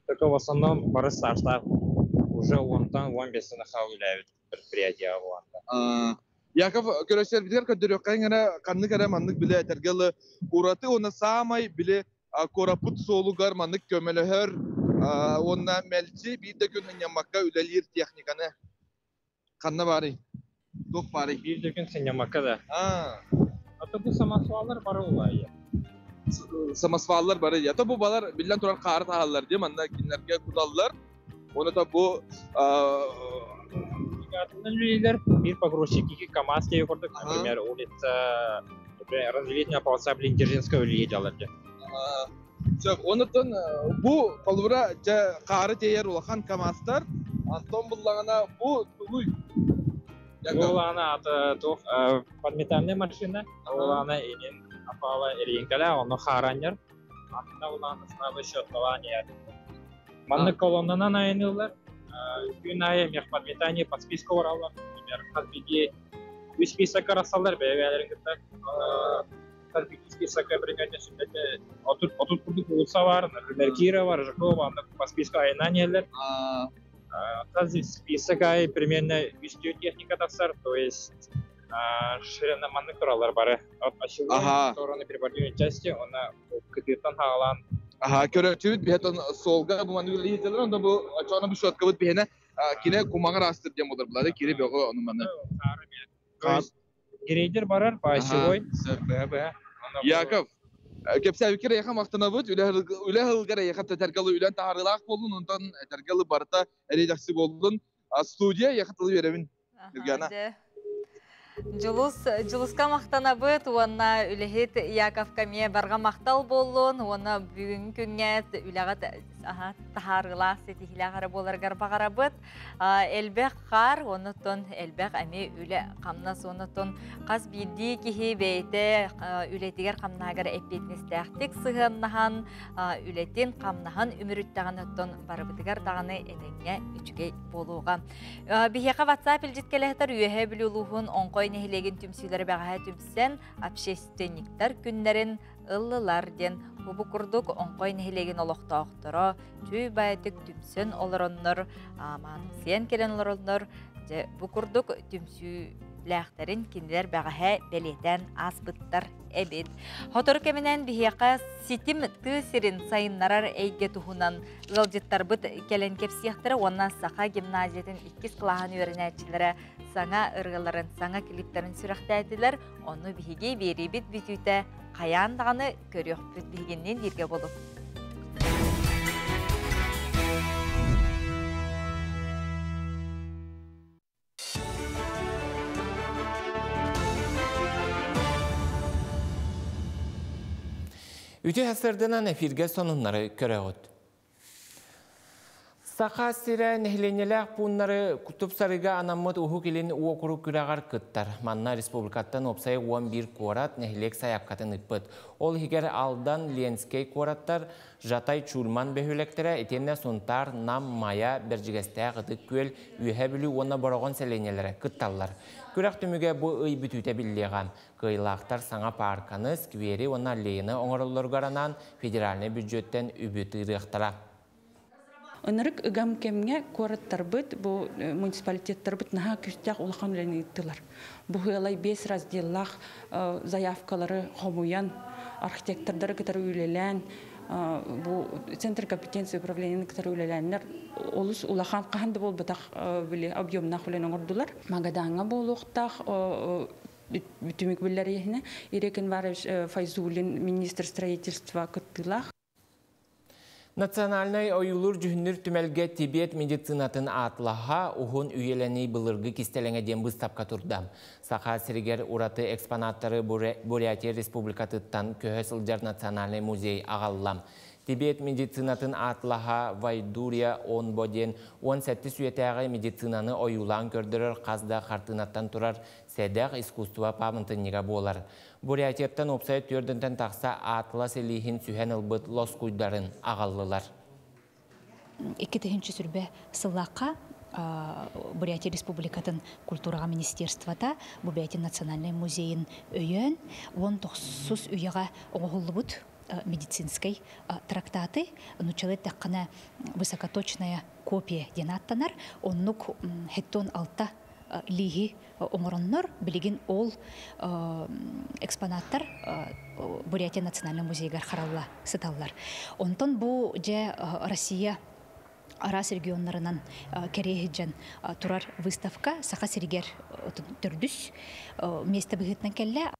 Только в основном бары старта уже онтан 15-ны хавылайбыт предприятие боланда. Яков көрөсөр бидер көдөрөк кайгана канны кара маннык биле тергеле ураты оны самай биле корапут солугар маннык көмөлөһөр онна мелчи бирде күн ямакка үлелир техниканы канна бары док бары бирде күн ямакка да ата бу самосвалдар бары улай самосвалдар бары я то бу балар билен турар кар тааллар ди манда кинлерге кудаллар оны да бу bir погрузчик, iki КамАЗ тебе курдук, например, улица, разделительная полоса Блиндержинская улица аларды. Онытын бу колбура кары тейер улахан КамАЗтар, Антон буллагана бу тулуй Ол ана аты тух подметальная машина. Ол ана инин апала эринкале, оны харанер. Анда ол ана сынабы счетлование. Манны колоннанан айнылар. Күн айы мех подметание под списку оралар. Например, казбиги үс списокка рассалар бәйбәлерин кытта. Казбиги списокка бригадия сүндәте отут курдук улса бар, например, Кира бар, Жакова, анда по списку айнанелер. Тази список ай примерно вестью техника тасар, то есть ширина манны кораллар бары. От осиловой стороны приборной части, она кытыртан хаалан. Көрөтүбүт бетон солга бу манды лизелер, онда бу ачана бу шотка бут бехне кине кумагар астыр дем болар булады, кире бөгө ону маны. Грейдер барар, по осиловой. Яков, кепсе бикер яха мактана бут, үле хылгара яха тәргалы үлән таарылак болдун, онтан тәргалы барта редаксы болдун. Студия яха тылы беребин. Биргана. Жылыска мақтана бұд, оны үліхет Яков Камия барға мақтал болуын, оны бүгін күнгет үліғат тахарғыла сетихілі боларғар бағара бұд. Әлбәқ қар, оны тон әлбәқ әме үлі қамнас, оны тон қаз білді кехе бейті үлетігер қамнағар әппетіністәқтік сығыннаған, үлетін қамнаған үміріттіған тон барыбытығар дағаны әніңе үчіге болуға. Бейеқа WhatsApp үлжеткелектер үйе білулуғын оңқой нехилеген түмсүйлері бәғаға түмсен общественниктер күннерін ыллылар ден бұбы күрдік оңқой нехилеген олықтауқтыры түй байдық түмсен олыронныр, манысиян келен олыронныр, бұ күрдік түмсүйләқтерін кенділер бәғаға белетен аспыттар әбет. Хотыр кемінен бейеқа сетім түйсерін сайынларар әйге тұхынан ғылжеттар бұд келен кепсияқтыры, онна сақа гимназиятын 2 қылаған өрінәтчілері саңа ырғыларын, саңа клиптерін сүріқтәділер, оны бейге бері бит бүтіті қаяндағаны көріқ бүт бейгеннен ерге болып. Үті әсірдінен эфирге сонынлары көріғыд. Сақа сірі нәхленеләқ бұнлары күтіп сарыға анаммыд ұху келін уокуру күрағар күттар. Манна республикаттан опсай 11 қорат нәхлек саяпқатын үппіт. Ол егер алдан ленскей қораттар жатай чурман бөхілектері етенне сонтар нам мая біржігесті ғыдық көл үйе білі оны борағын сәленелері күтталар. Күрәқ түміге бұл ұй бүтуте білдеған. Қыйлақтар саңа парканы сквери оны лейіні оңырылыр ғаранан федеральный бюджеттен үбіті рықтара. Онырык ыгам кемге кораттар быт, бу муниципалитеттар быт наха күстяк улахан үләне иттилар. Бу хыялай 5 разделлах заявкалары хомуян, архитектордары кытары үлелән, бу центр компетенции управления кытары үлеләннәр олус улахан каханды бол бытак биле объемнах үлән оңордулар. Магадаңа болуктах бүтүмик билләр яһне Ирекен Варыш Файзулин министр строительства кыттылах. Национальный ойылыр жүхінір түмәлге Тибет медицинатын атлаға ұғын үйеләней бұлырғы кестелеңе ден бұстапқа тұрдам. Сақа сірігер ұраты экспонаттары Бурятия Республикатыттан көһө сылжар национальный музей ағаллам. Тибет медицинатын атлаға Вайдурия он боден 17 сүйетәғі медицинаны ойылан көрдірір қазда қартынаттан тұрар сәдәқ искусства памынтыннеға болар. Бурятияттан опсай түрдінтен тақса атла селихин сүйен ылбыт лос куйдарын ағаллылар. 2-ші сүрбе сыллаққа Бурятия Республикатын культураға министерствата Бурятия национальный музейін өйен, 19 үйеға оғылы бұд медицинской трактаты, нучалет таққана высокоточная копия денаттанар, оннук хеттон алта лиги оңороннор билигин ол экспонаттар Бурятия национальный музейгар харалла сыталлар. Онтон бу же Россия арас регионнарынан керехиджен турар выставка саха сиригер түрдүс место быгытнан келле.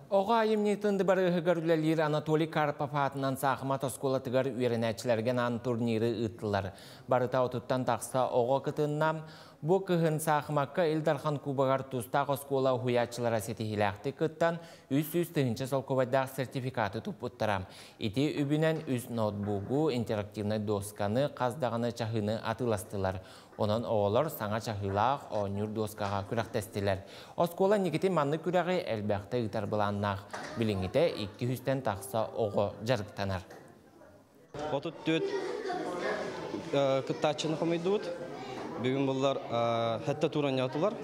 Оға емнетінді бары ғығарулелер Анатолий Карпов атынан сақыма тоскола тігар үйерінәтшілерген ан турниры ұттылар. Барыта отыттан тақса оға күтіннам, бұл күхін сақымаққа Илдархан Кубағар тұстақ оскола хуячылара сетихиләқті күттан үз-үз түхінші солковайдақ сертификаты тұппыттырам. Ити үбінен үз ноутбугу, интерактивный досканы, қаздағаны чахыны атыластылар. Onun oğullar sana çahılaq, onur doskağa küraktestiler. Oskola Nikitin manlı kürağı elbaqta gitar bulanaq. Bilingide 200'den taqsa oğu jarıktanar. Otut düt kıttaçını xamıydut. Bugün bunlar hatta turan yatılar.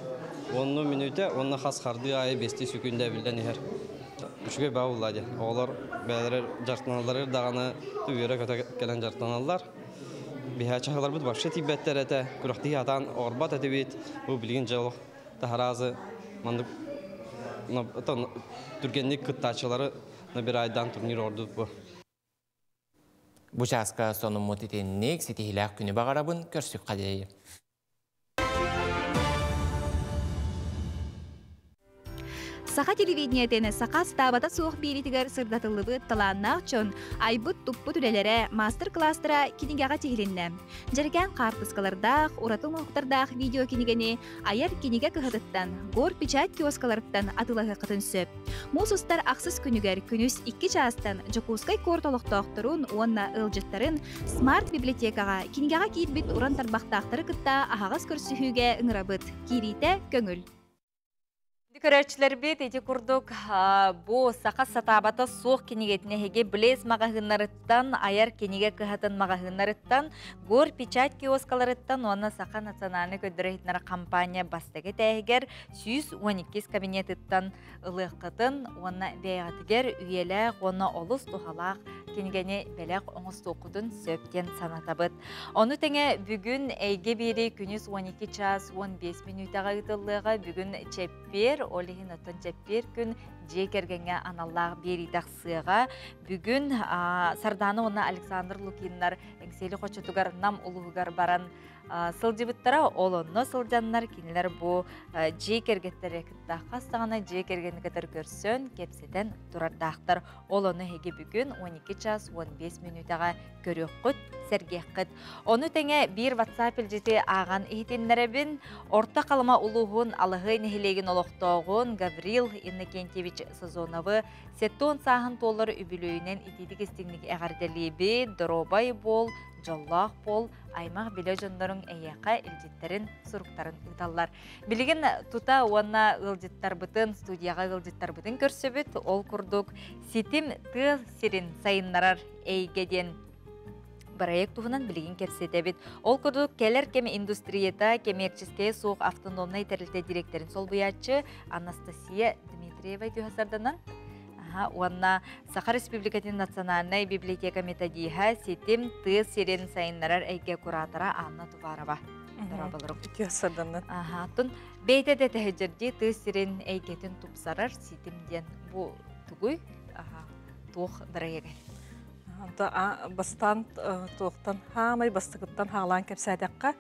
10 minüte onun xas xardı ayı 5 sekünde bilden iher. Üçge bağılladı. Oğlar beyler jartlananları dağına tüyere kötü gelen jartlananlar. Bir çağlar bu başka tibetler ete kurakti atan orbat etibit bu bilgin jalo taharazı mandık Türkiye'nin kıttaçıları bir aydan turnir ordu bu. Bu çaska sonu mutitenlik sitihilak günü bağarabın körsük kadeyi. Saqa televideniyetin saqa stabata soğuk biritigar sırdatılıbı talannak çön aybıt tupput ülelere master klastra kinigaga tihilinne. Jergen kartıskalardaq, uratıl muhtardaq video kinigeni ayar kiniga kıhıdıttan, gor pichat kioskalarıttan atılahı kıtın söp. Musustar aksız günüger günüs 2 çastan Jokuskay kortoloqtaqtırun onna ılcıtların smart bibliotekaga kinigaga kiitbit uran tarbaqtaqtırı kıtta ahağız körsühüge ıngırabıt. Kirite köngül. Көрәчләр бит эти курдук бу сака сатабата суох кинигетне хеге блез магазиннарыттан аяр киниге кыхатын магазиннарыттан гор печать киоскаларыттан онна сака национальный көдөрөйтнара компания бастыгы тәһигер 112 кабинетыттан ылыqытын онна бәягатыгер үйеле онна олус тухалак кинигене белек оңус токудун сөптен санатабыт. Оны теңе бүгүн эйге бири күнүс 12 час 15 минутага ытылыга бүгүн чеппер Олихин отон чеппер күн жекергенге аналлах бери тақсыға. Бүгін Сарданы оны Александр Лукиннар әңсели қочетугар нам улуғығар баран сылжыбыттара олонно сылжаннар кинилер бу жекергеттері кітті қастағына жекергені кітір көрсін кепседен тұрардақтар. Олоны хеге бүгін 12 час 15 минутаға көрек құт, сәргек құт. Оны тәңе бір WhatsApp үлжеті аған ихтенлеребін орта қалыма улуғын алығы нехилеген олықтауғын Гаврил Иннокентьевич Сазоновы сеттон сағын толыр үбілөйінен итедік істігінік әғарделебі, дұробай бол, жоллақ бол, аймақ біле жондарын әйеқа үлжеттерін, сұруқтарын ұталар. Білген тұта уанна ұлжеттар бұтын, студияға ұлжеттар бұтын көрсөбіт, ол күрдік сетім тыл сирин сайынларар әйгеден проект туһунан билигин кепсетебит. Ол күрдүк келер кеме индустрията коммерческая суық автономный тәрілте директорин сол буячы Анастасия Дмитриева тюхасарданан. Уанна Саха Республикатын национальная библиотека методиха сетим тыз сирен сайынларар әйге куратора Анна Туварова. Тюхасарданан. Тун бейте де тәхеджерде тыз сирен әйгетін тупсарар сетимден бу тугуй тух бірегел. Бастан тоқтан хамай бастығыттан хағалан кәпсәдәққа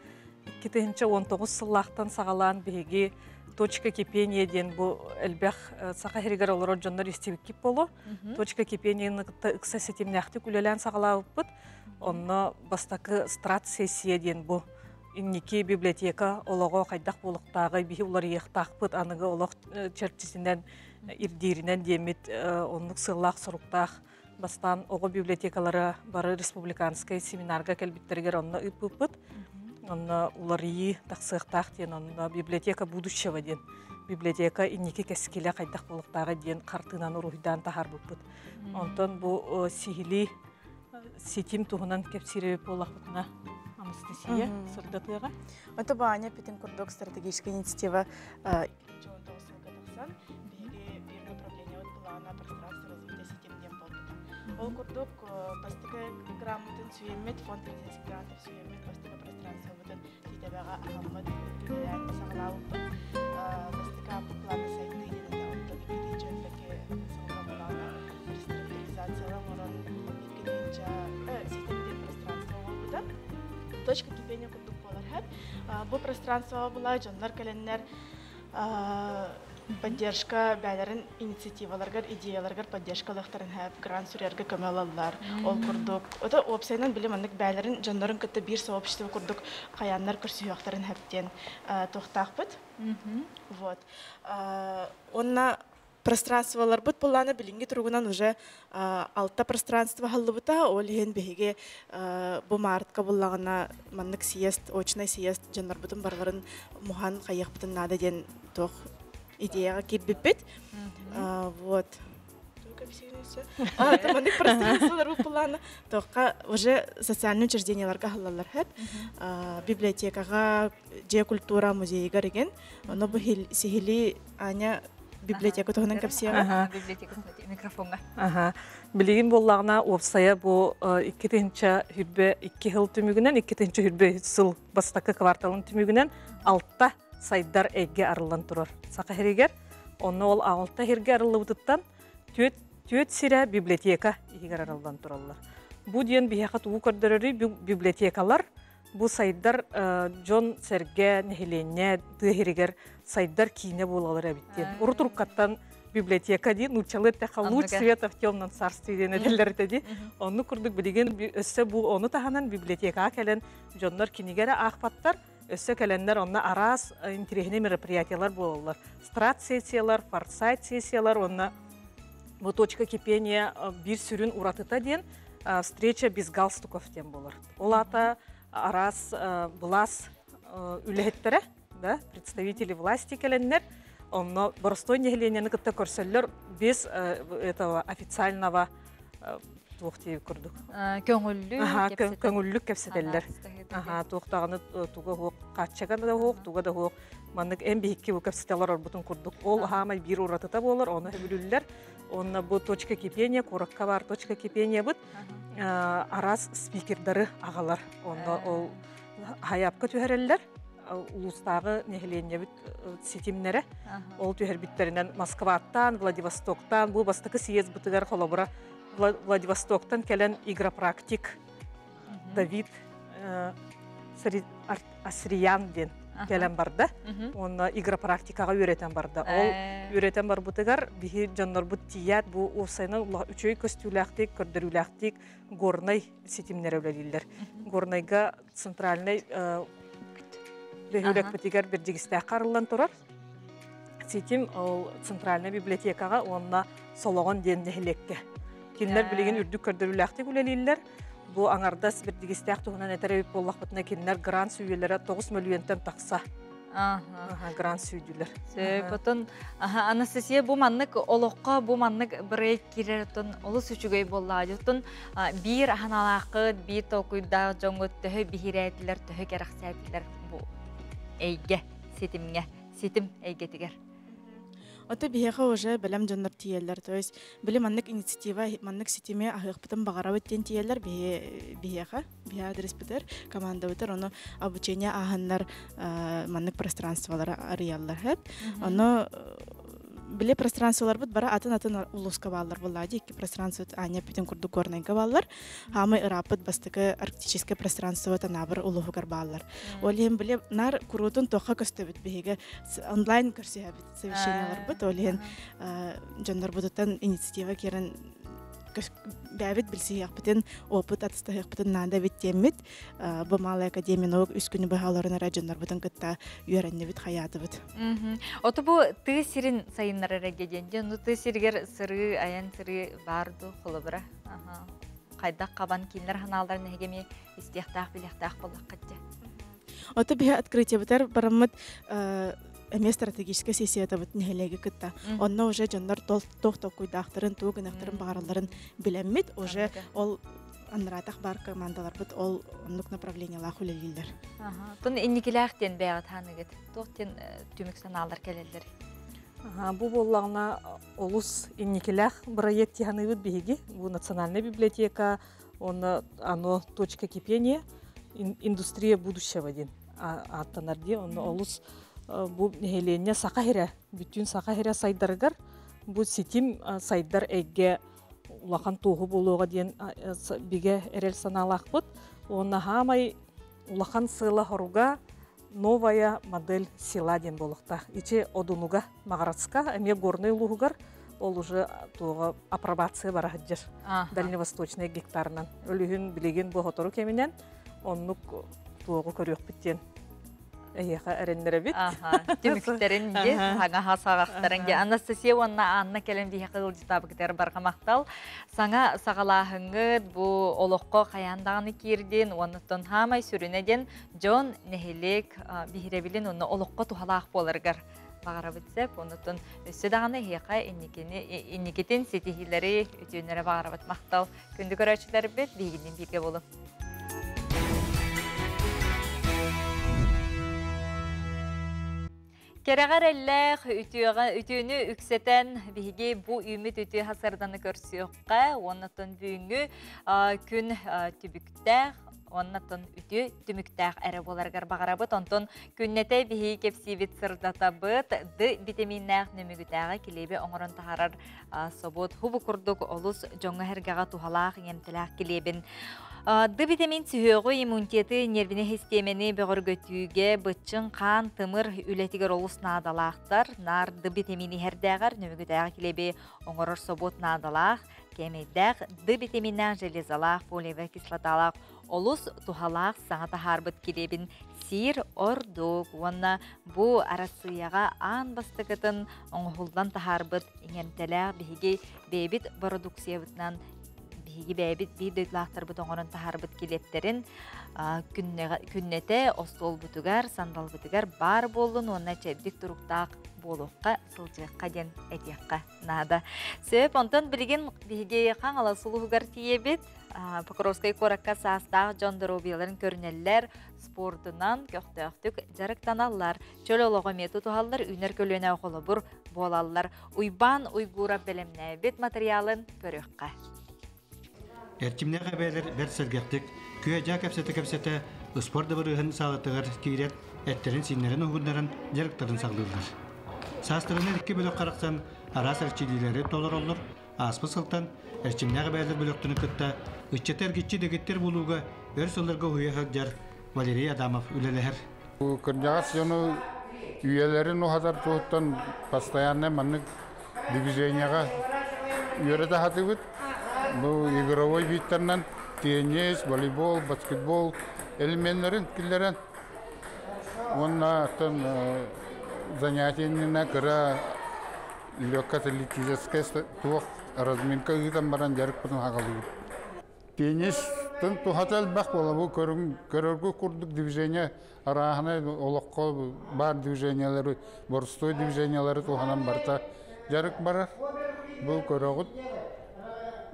2019 сыллақтан сағалан беге точка кипения ден бұл әлбәқ сақа херігер олар жондар естебік кеп болу. Точка кипениені ұқса сетемнәқті күлелән сағала ұппыт. Онны бастақы страт сессия ден бұл. Иннеке библиотека олығы қайдақ болықтағы бейі олар еқтақпыт анығы олық черчесінен ирдерінен демет онлық сыллақ сұруқтақ. Бастан оғы библиотекалары бары республиканскай семинарға кәлбеттергер онны үппыт. Онны уларыйы тақсықтақ ден, онны библиотека будущего ден. Библиотека иннеке кәскелі қайдақ болықтағы ден қартынан ұрухидан тахар бұппыт. Онтан бұл сихили сетим туғынан кәпсіребі болақпытына Анастасия сұрдатыға. Это Баня, Петин Курдок, стратегическая инициатива. Ол курдук бастыгы грамотын сүйемет, фонд президентский грантов сүйемет, бастыгы пространство бұтын сетебеға ағамыд күлден сағылауыппын. Бастыгы планы сайты едеді, оттығы кетейінші өндікі сылға бұланы реструктуризациялан орын екедейінші сетемден пространство бұда. Точка кипения курдук болар хәп. Бұл пространство бұла жонлар кәленлер поддержка бәлерин инициативаларгар, идеяларгар поддержкалыктарын һәп грант сүрәргә көмәлалар. Ол курдук. Ота опсайнан билем андык бәлерин жоннарын кытты бир сообщество курдук, каяннар көрсөяктарын һәптен тохтакпыт. Вот. Онна пространстволар бут буланы билинги тургунан уже алта пространство халлыбыта ол хен беге бу мартка буллагына маннык съезд, очный съезд жаннар бутун барларын мухан каяк бутун нада ден тох идеяга кирбиппит. Вот. Маннык пространстволар бу буланы тохка уже социальный учрежденияларга халлалар хеп. Библиотекага, же культура музейга реген. Оно бу сихили аня библиотека тоһунан капсия. Библиотека микрофонга. Билигин боллагына опсая бу 2-нче хүрбе 2 жыл түмүгүнөн 2-нче хүрбе жыл бастакы кварталын түмүгүнөн алтта сайдар эге арылан турар. Сака херегер онно ол алтта херге арылыбыттан төт сире библиотека игер арылан тураллар. Бу диен бияка туу көрдөрөрү библиотекалар бу сайдар Джон Серге нехеленне дыхерегер сайдар кине болалар абиттен. Урутуркаттан библиотека ди нучалы тахалуч света в темном царстве ден эделлерде ди. Онну курдук билеген өссө бу ону таханан библиотекага келен жоннор кинигере ахпаттар өссө келендер онна арас интересный мероприятиялар болалар. Страт сессиялар, форсайт сессиялар, онна бу точка кипения бир сүрүн уратыта ден встреча без галстуков тем болар. Олата арас влас үлехеттере, да, представители власти келеннер, онно боростой нехеленени кытта көрсөллөр без этого официального тухти курдук. Көңүллүк кепсетеллер. Тухтаганы туга хок, каччага да хок, туга да хок. Маннык эң бийикке бу кепсетелер бутун курдук. Ол хамай бир уратыта болор, оны бүлүллер. Онна бу точка кипения, коракка бар точка кипения бут. Арас спикердары агалар. Онна ол хаяпка түһәрелләр. Улустагы нехеленне бит сетимнере. Ол түһәрбиттеринен Москваттан, Владивостоктан, бу бастакы съезд бутыгар холобура Владивостоктан келен игропрактик Давид Асриян ден келен барды. Оны игропрактикага үйрөтен барды. Ол үйрөтен бар бутыгар бихи жаннар бут тият бу осайнан үчөй көстүләктик, көрдөрүләктик горнай сетимнере белелер. Горнайга центральный Бехүлек битигер бир жигистә карылдан турар. Сетим ол центральный библиотекага онна сологон ден нехлекке. Кинлер билеген үрдүк көрдөрүләктик үлелилер. Бу аңардас бир жигистә тугунан этереп боллак бутна кинлер грант сүйелере 9 миллионтан такса. Грант сүйдүлер. Потон Анастасия бу маннык олокка бу маннык бирек кирертон олус үчүгөй боллаажытын бир ханалакы бир токуйда жоңгот төһө бихирәтләр төһө керәксәтләр бу эйге сетимге сетим эйгетигер. Ота бияха уже белем жаннар тиеллер, то есть биле маннык инициатива, маннык сетиме ахыпытын багара өттен тиеллер бияха адрес битер, команда битер, оны обучение аханнар маннык пространстволары арияллар хеп. Оны биле пространстволар бит бара атын улуска баллар буллади, iki пространство аня бүтүн курдук горнайга баллар. Хамы ырапыт бастыкы арктическое пространство танабыр улугар баллар. Ол эм биле нар курутун тоха көстөбүт беге онлайн көрсөбүт совещаниялар бит. Ол эм жандар бутан инициатива керен бәбит билсияк битен опыт атыстаяк битен нанда биттемит. Бу малай академиянын үс күнү бааларын раҗондар бутан кытта үйрәнне бит хаяты бит. Ото бу тысирин сайыннар регеденде, ну тысиргер сыры аян сыры барды холобра. Кайда кабан кинлер ханалдар негеме истехтах билехтах боллаккатте. Ото бия открытие битер барамыт эме стратегическая сессия табыт нехелеге кытта. Онна уже жандар тох куйдактарын, тугынактарын багараларын билеммит, уже ол анратах бар командалар бит ол оннук направлениялар хулелилер. Тон инникилахтен бәгат ханыгыт. Тохтен түмүк саналар келелер. Бу боллагына олус инникилах проект яныгыт биги, бу национальная библиотека, аны точка кипения, индустрия будущего ден. Аттанарди оны олус бу нехеленне сакахире, бүтүн сакахире сайдаргар, бу сетим сайдар эге улахан тоғу болуға ден биге эрел саналақ бұд. Оны хамай улахан сыла хоруга новая модель села ден болуқта. Иче одунуга Магаратска, әме горный луғығар, ол уже тоғы апробация бара хаджар. Дальневосточный гектарынан. Өлігін білеген бұл хотору кемінен, оннук тоғы көрек біттен. эйха эреннере бит. Түмүктерин де, саңа хасағақтарын де. Анастасия Анна келем дие қылжытабы кетер барғамақтал. Саңа сағалағыңыд бұ олыққа қаяндағыны керден, оныттон хамай сүрінеден Джон нехелек бихиребілін оны олыққа тухалақ болырғар. Бағара бітсеп, оныттон өсі дағыны хеқа инникетін сетихилері өтеунері бағара бітмақтал. Күнді көрәчілері бет, бейгінен бірге болу. Керағар әлләқ үтіні үксетен бігі бұ үміт үті хасарданы көрсіуққа, оныттын бүйінгі күн түбіктәқ, оныттын үті түміктәқ әрі боларғар бағарабыт, онтын күннеті бігі кепсибет сырдатабыт, ды витаминнәқ нөмігітәға келебе оңырын тағарар собот. Хубы күрдік олыс жоңы әргіға тухалақ емтіләқ келебін. Ды витамин сүйеғі иммунитеті нервіне хистемені бөғіргөтүйге бұтчын қан тымыр үлетігер олыс надалақтар. Нар ды витамини әрдәғар нөмігітәға келебе оңырыр собот надалақ, кемейдәқ ды витаминнән железалақ, фолиеве кислоталақ, олыс тухалақ саңата харбыт келебін сир ордук. Онна бұ арасыяға ан бастықытын оңғылдан тахарбыт еңемтәләқ бігі бейбіт продукциябытынан биги бәбит бир дөйлақтар бұт оңырын тахарбыт келеттерін күннете остол бұтығар, сандал бұтығар бар болын, онна чәбдік тұруқтақ болуққа, сылжыққа ден әтеққа нада. Сөп, онтан білген биги қаңала сұлуғығар тиебет, Покровскай қораққа састағы жондырубияларын көрінелер спортынан көқтөқтік жарықтаналар. Чөл олығы мету тұғалар үнер көліне оқылы бұр болалар. Уйбан уйгура білімне бет материалын көріққа. Эрчимне габелер бер сергектик күе жа кепсете спорда бырыгын сагытыгар кирет эттерин синнерин угуннарын жарыктарын сагдылар. Састырына икки бөлөк караксан арас эрчилилери толор олор аспы сылтан эрчимне габелер бөлөктүнү кытта үччетер гитчи дегеттер булууга бер сылларга уя хагжар Валерий Адамов үлелер. Кырдагас жону үйелерин ухадар туттан постоянно маннык движенияга үйөрөтө хатыбыт. Bu игровой видтернен теннис, волейбол, баскетбол элементлерин киллерен. Онна тон занятийна кыра легкоатлетическая тух разминка ыйтан баран жарык бүтүн хагалуу. Теннис тон тухатал бак бола бу көрөргө курдук движение арахана олокко бар движениялары, борстой движениялары туханан барта жарык барар. Бу көрөгөт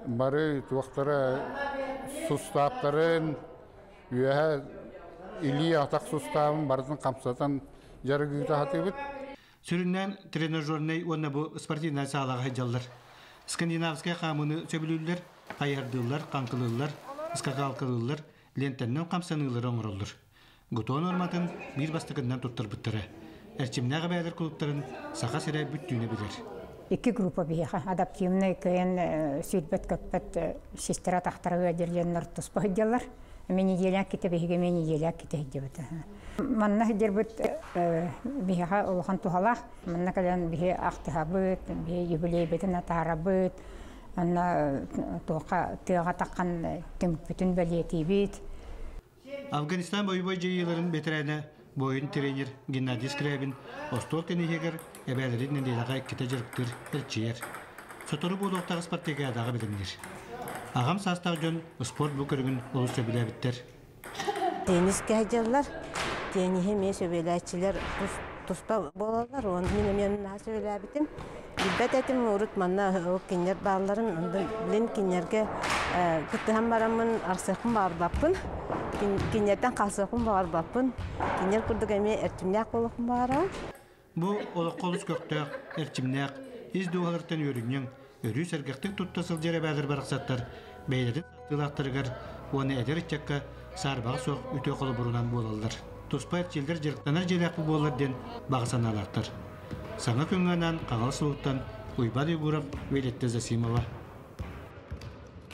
бары туақтары суставтарын үйәһә или атақ суставын бардың қамсатан жарығы тахатыбыт. Сүріннен тренажерный онна бұл спортивный сағалаға хайжалдар. Скандинавская қамыны сөбілілер, қайардылар, қанқылылар, скакалқылылар, лентеннен қамсанылар оңырылыр. Гутон орматын бір бастықыннан тұттыр бұттыры. Әрчімнәға бәлір құлыптарын сақа сірі бүттүйіне білер. Iki grupa biha adaptivny kayın sütbet köpet sistera tahtara ödürlenler tuspa hediyalar. Meni yelak kite bihe meni yelak kite hediyat. Manna hedirbet biha olhan tuhalak. Manna kalan bihe aktahabet, bihe yubilebeten atarabet. Anna tuqa tiga takan bütün beliyetibit. Afganistan boyu yılların beterene boyun trener Gennadiy Skrabin Ostol tenihegер эбәләрен нәдиләгә китә җырыктыр элчер. Сотору бу доктагы спартакиадагы белемнәр. Агам састагын спорт бу көргөн олуса билә биттер. Теннис кәҗәлләр, тенниһе меше беләчләр туспа балалар, оны мен нәрсә белә битем. Дибәт әтем урут манна кинер балларын билен кинерге кытыһам барамын арсакын барлаппын. Кинердән калсакын барлаппын. Кинер күрдек эме эртимнәк булып бара. Бу олоққолус көктөк, эрчимнәк, издуғалыртан өрігнен, өрі сәргәқтік тұттасыл жере бәдір барақсаттар, бәйлерін сатылақтырығар, оны әдер итчәкка сарбағы соқ үте қолы бұрынан болалар. Тұспа әрчелдер жеріктанар желәқпі болар ден бағысан алақтыр. Саңа көңгенен қағал сұлуттан ұйбады ұғырап Велетті Засимова.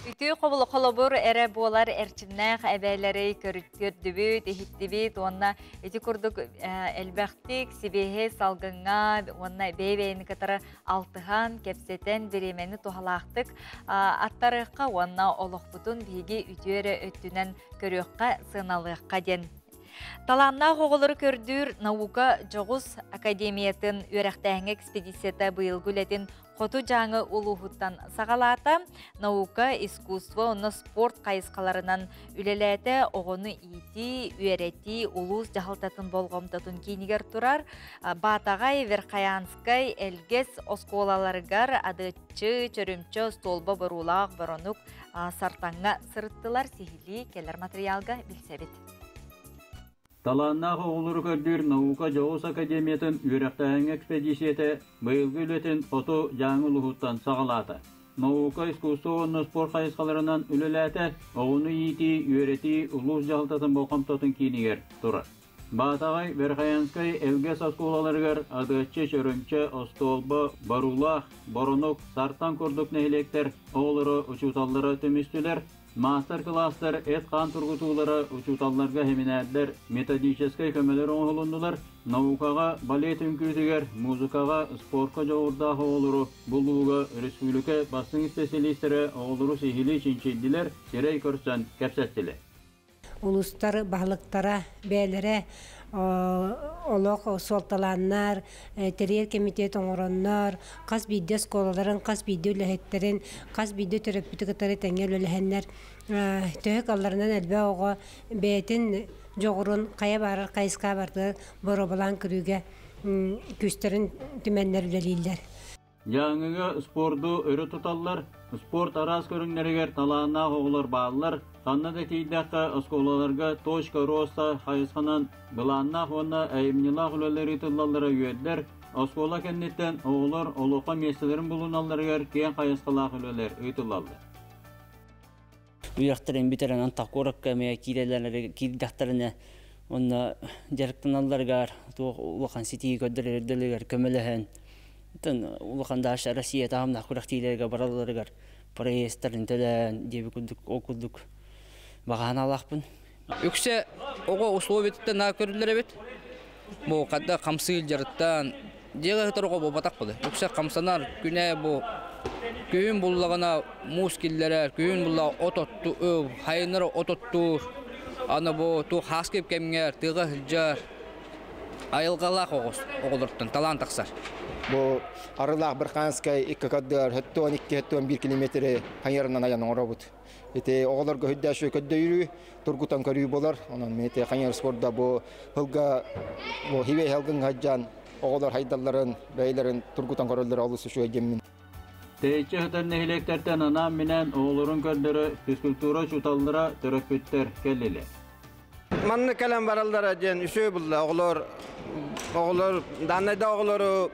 Үтүү қолыбыр әрі болар әрчімнәқ әбәйлері көрдібіт, ехіттібіт, онна әті күрдік әлбәқтік, сибеге салғыңа, онна бәйбәйіні кітары алтыған, кәпсетен беремені тұхалақтық, аттарыққа онна олық бұтын бейге үтері өттінен көріққа сыналыққа ден. Таланна хоголары көрдүр наука жоғыз академиятын өрәқтәңі экспедицията бұйылгүлетін қоту жаңы улуғыттан сағалата, наука, искусство, оны спорт қайысқаларынан үлеләті оғыны ити, үйерети, улуыз жағалтатын болғымтатын кейнігер тұрар, Батағай, Верхаянскай, Элгес, осколаларығар, адытчы, чөрімчі, столба барулақ, баронук, сартаңға сырыттылар сихили келер материалға білсебет. Таланнағы олыр көрдір наука жоғыз академиятын үйректәң экспедицияты бұйылғы үлетін қоту жаңы ұлғыттан сағалаты. Наука искусствоны спорт қайысқаларынан үліләті, оғыны ити, үйрети, ұлғыз жағылтатын болқамтатын кейінігер тұрар. Батағай, Верхаянскай, Элгес осколаларығар, адығатчы, чөрімчі, остолба, барулақ, боронук, сартан көрдік нәйлектер, оғылары, ұчуталары төмістілер, мастер-класстар, қан тұрғытулары, учуталларға хеминәддер, методическай көмелер оңғылындылар, наукаға, балет үңкүтігер, музыкаға, спортқа жоғырдағы оғылыру, бұлуға, республика басың специалистері оғылыру сихили чинчилділер, сирей көрсен кәпсәттілі. Улустар бағлықтара, бәлері, олық солталаннар, терер комитет оңыроннар, қас бейді сколаларын, қас бейді үліхеттерін, қас бейді терапевтикатары тәңгел үліхеннер, түйік алларынан әлбә оға бәйтін жоғырын қая барыр, қайысқа бардығыр, бұры болан күріге күстерін түменнер үлелейлер. Жаңыға спорду өрі тұталар, спорт арас көріңлерігер таланна оғылар бағылар, қаннады кейдәққа осколаларға точка роста қайысқанан бұланна қонна әйімнілақ үлелері тұлалары үйеддер, оскола кәннеттен оғылар олуқа местелерін бұлыналарығар кен қайысқалақ үлелер үйтілалды. Үйрақтарын бітерін антақорық кәмея кейдәқтарыны онна жарықтан аларғар, ұлақан сетейі көддірерділігер көміліғін. Улақандааш Россия тағымда құрақтейлерге бараларығар проесттарын төлән дебі күлдік, оқылдық бағаны алақпын. Үксе оға условиеттен на көрілер әбет. Бұл қадда қамсығыл жарыттан деға ғытырға бұл батақ бұды. Үксе қамсанар күне бұл күйін бұллағына мускиллері, күйін бұллағы ототту, хайынары ототту, аны бұл тұ хаскеп кәмгер, тыға ғылжар, айылғалақ оғылырттың, талан тақсар. Бұл арылақ бір қанскай 2 каддар, 12-1 километрі қайырынан аяның орабыд. Оғыларға хүддәші көдді үйрі, тұрғытан көрі болар. Онан қайыр спорда бұл ғылға хивей хелгін ғаджан, оғылар хайдаларын, бәйлерін тұрғытан көрілдер алысы шуға жемін. Тейчі ғытар нәхілектәртен анам менен оғылырын көрдері физкультура чуталдыра терапевттер келелі. Манны кәлем баралдара жен үші бұлда оғылар, данайда оғылары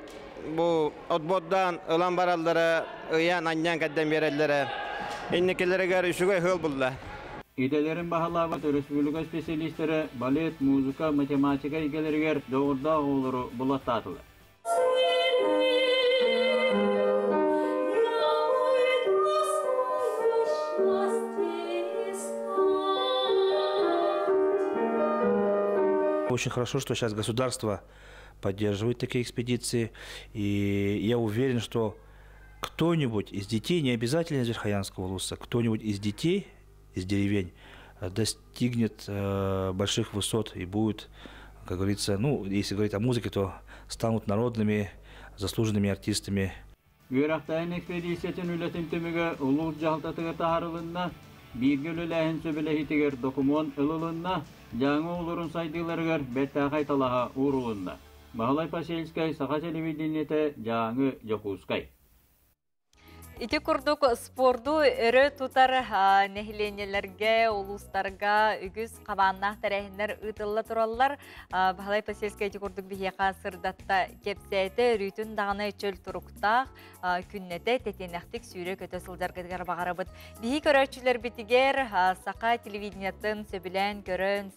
bu otboddan ılan barallara ıyan anyan kadden berellere innekilere gar üşüge hıl bulla. İdelerin bahalavut Respublika spesialistleri balet, muzika, matematika ilgeleri gar doğurda oğuluru bulattatılı. Очень хорошо, что сейчас государство поддерживает такие экспедиции, и я уверен, что кто-нибудь из детей, не обязательно из Верхоянского улуса, кто-нибудь из детей, из деревень достигнет больших высот и будет, как говорится, ну, если говорить о музыке, то станут народными, заслуженными артистами. Үйрақтайын экспедициясын үлетін түмігі ұлық жағылтатыға тағарылынна, біргілі ләхін сөбілі документ ылылынна, жаңы олырын сайдыларығар бәттағай талаға ұрылынна. Бағалай Пасельскай, Саха телевидениеті жаңы Жокускай. Ити курдук спорду өрі тутар нәхиленелерге, улустарға, үгіз қабаннақ тәрәхінлер ұтылы тұралар. Бағалай Пасельскай ити курдук бігеға сырдатта кепсәйті үрітін дағаны чөл тұрықтақ, күннеті тетенәқтік сүйрі көті сылдар кәдігер бағарабыд. Бігі көрәтшілер бітігер, Саха телевидениетін сөбілен көрін,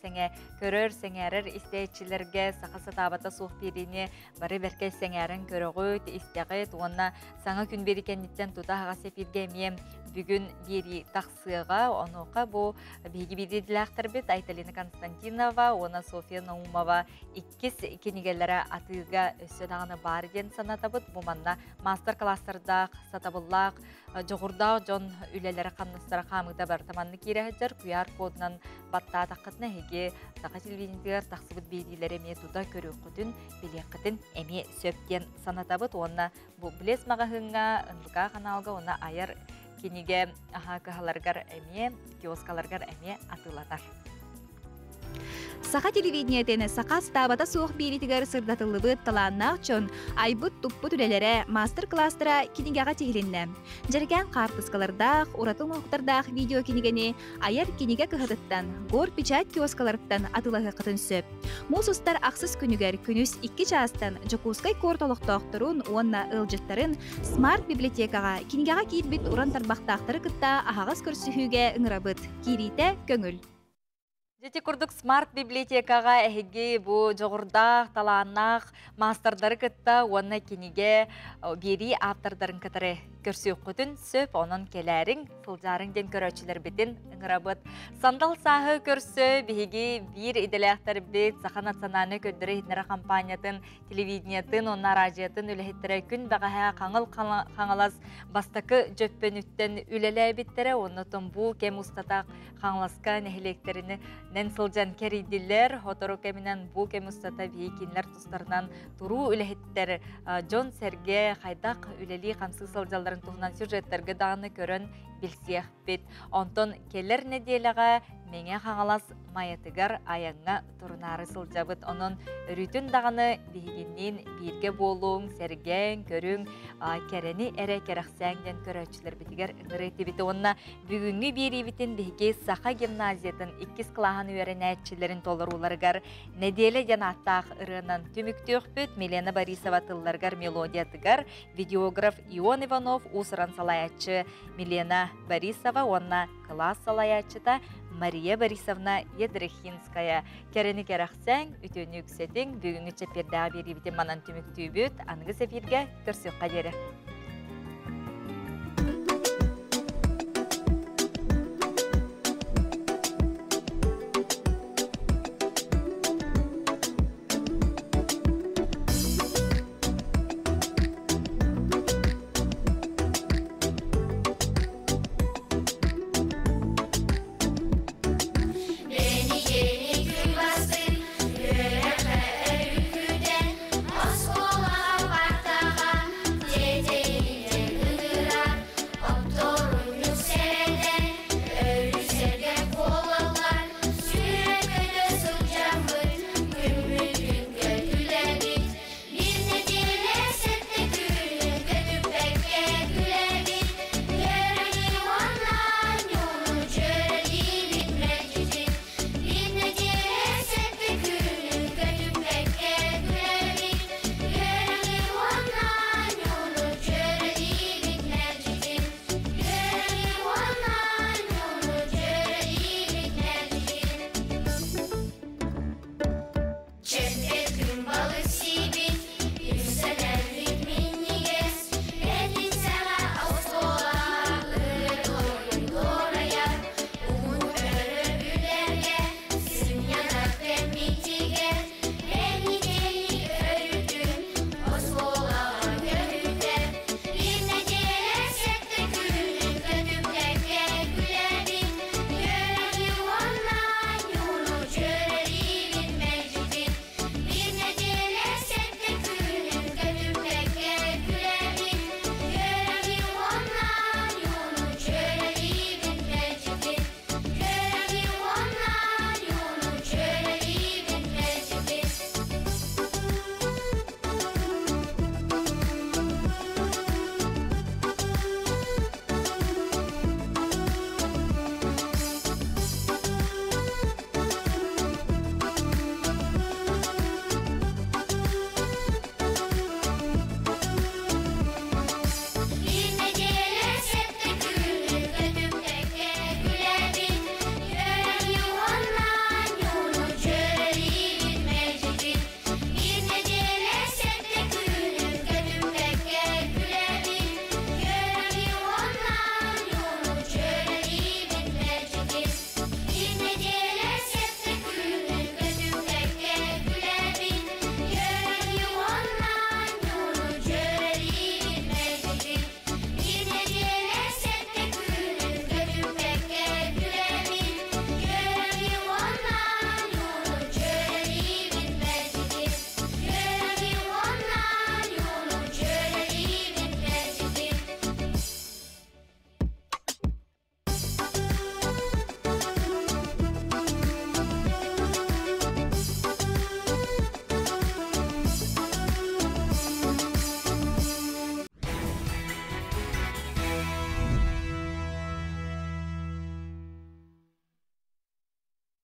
көрір сәңәрір істейтшілерге Сақасы табата суық беріне бары бәркей сәңәрін көріғіт, істеғіт, онына саңа күн берекенеттен тұта таһага сепирге мен бүгүн бери тахсыга онока бу биги бидилактер бит Айталина Константинова, она София Наумова иккис кинигеллere атыга өсөдаганы бар ден санатабыт. Бу манна мастер-класстарда сатабыллак жогурда жон үлелери канныстара камыда бар таманны кирехер QR кодунан батта такытны хеге сака телевидениялар таксыбыт бедилери метуда көрү кудун билеккытын эми сөптен санатабыт. Онна бу билес магахынга ындыка каналга она аяр киниге кахаларгар эми киоскаларгар эми атылатар. Саха телевидениетene сака стабата суох бийлитигер сырдатылыбыт талааннаах чон айбыт туппут үлелере мастер-класстара кинигага тихилинне. Жерген картыскалардаах, уратыл мохтардаах видео кинигени аяр киниге кыхатыттан, гор печать киоскаларыттан атылага кытын сөп. Мусустар аксыз күнүгер күнүс 2 чаастан жокускай кортолуктоохторун уонна ылжыттарын смарт библиотекага кинигага киитбит уран тарбактаактары кытта ахагас көрсүхүүгө ыңырабыт. Кирите көңүл. Жети курдук смарт библиотекага эһиги бу жогурдах, талааннах, мастардары кытта, уонна киниге бери автордарын кытары көрсүк күтүн сөп, онон келәрин, сылжарын ден көрөчүлер битин ыңырабыт. Сандал сахы көрсө, биһиги бир иделяхтар бит, Саха национальный көддөрө хитнера компаниятын, телевидениятын, онна радиотын үлэхиттере күн бағаға қаңыл қаңалас бастакы жөппөнүттен үлеле биттере, оннотон бу кем устатақ қаңласка нехилектерini нен сылжан керидилер, хотору кеминен бу кем устата бейкинлер тустарынан туру үлэхиттер Джон Серге хайдақ үлели қамсы сылжалдарын туғынан сюжеттерге дағыны көрін білсех бит. Онтон келер неделяға меңе қаңалас маятыгар аяңға турунары сылжабыт. Онын үрүтін дағыны бейгіннен бирге болуң, серген, көрің, керені әрі керақсәңден көрөчілер бітігер ыңырыйты біті. Онына бүгінгі бері бітін бейге Саха гимназиятын 2 қылаған үйерін әтчілерін толыруларғар неделе жанаттақ ұрынан түміктіқ бүт Милена Борисова тылларғар мелодиятыгар видеограф Ион Иванов усыран салаячы Милена Борисова, онна класс салаячыта Мария Борисовна Едрехинская. Керені керақсәң, үтіні үксетің, бүгінгі чәперді бері бітін манан түміктүй бүт, аңғы сәфирге көрсіқ қадері.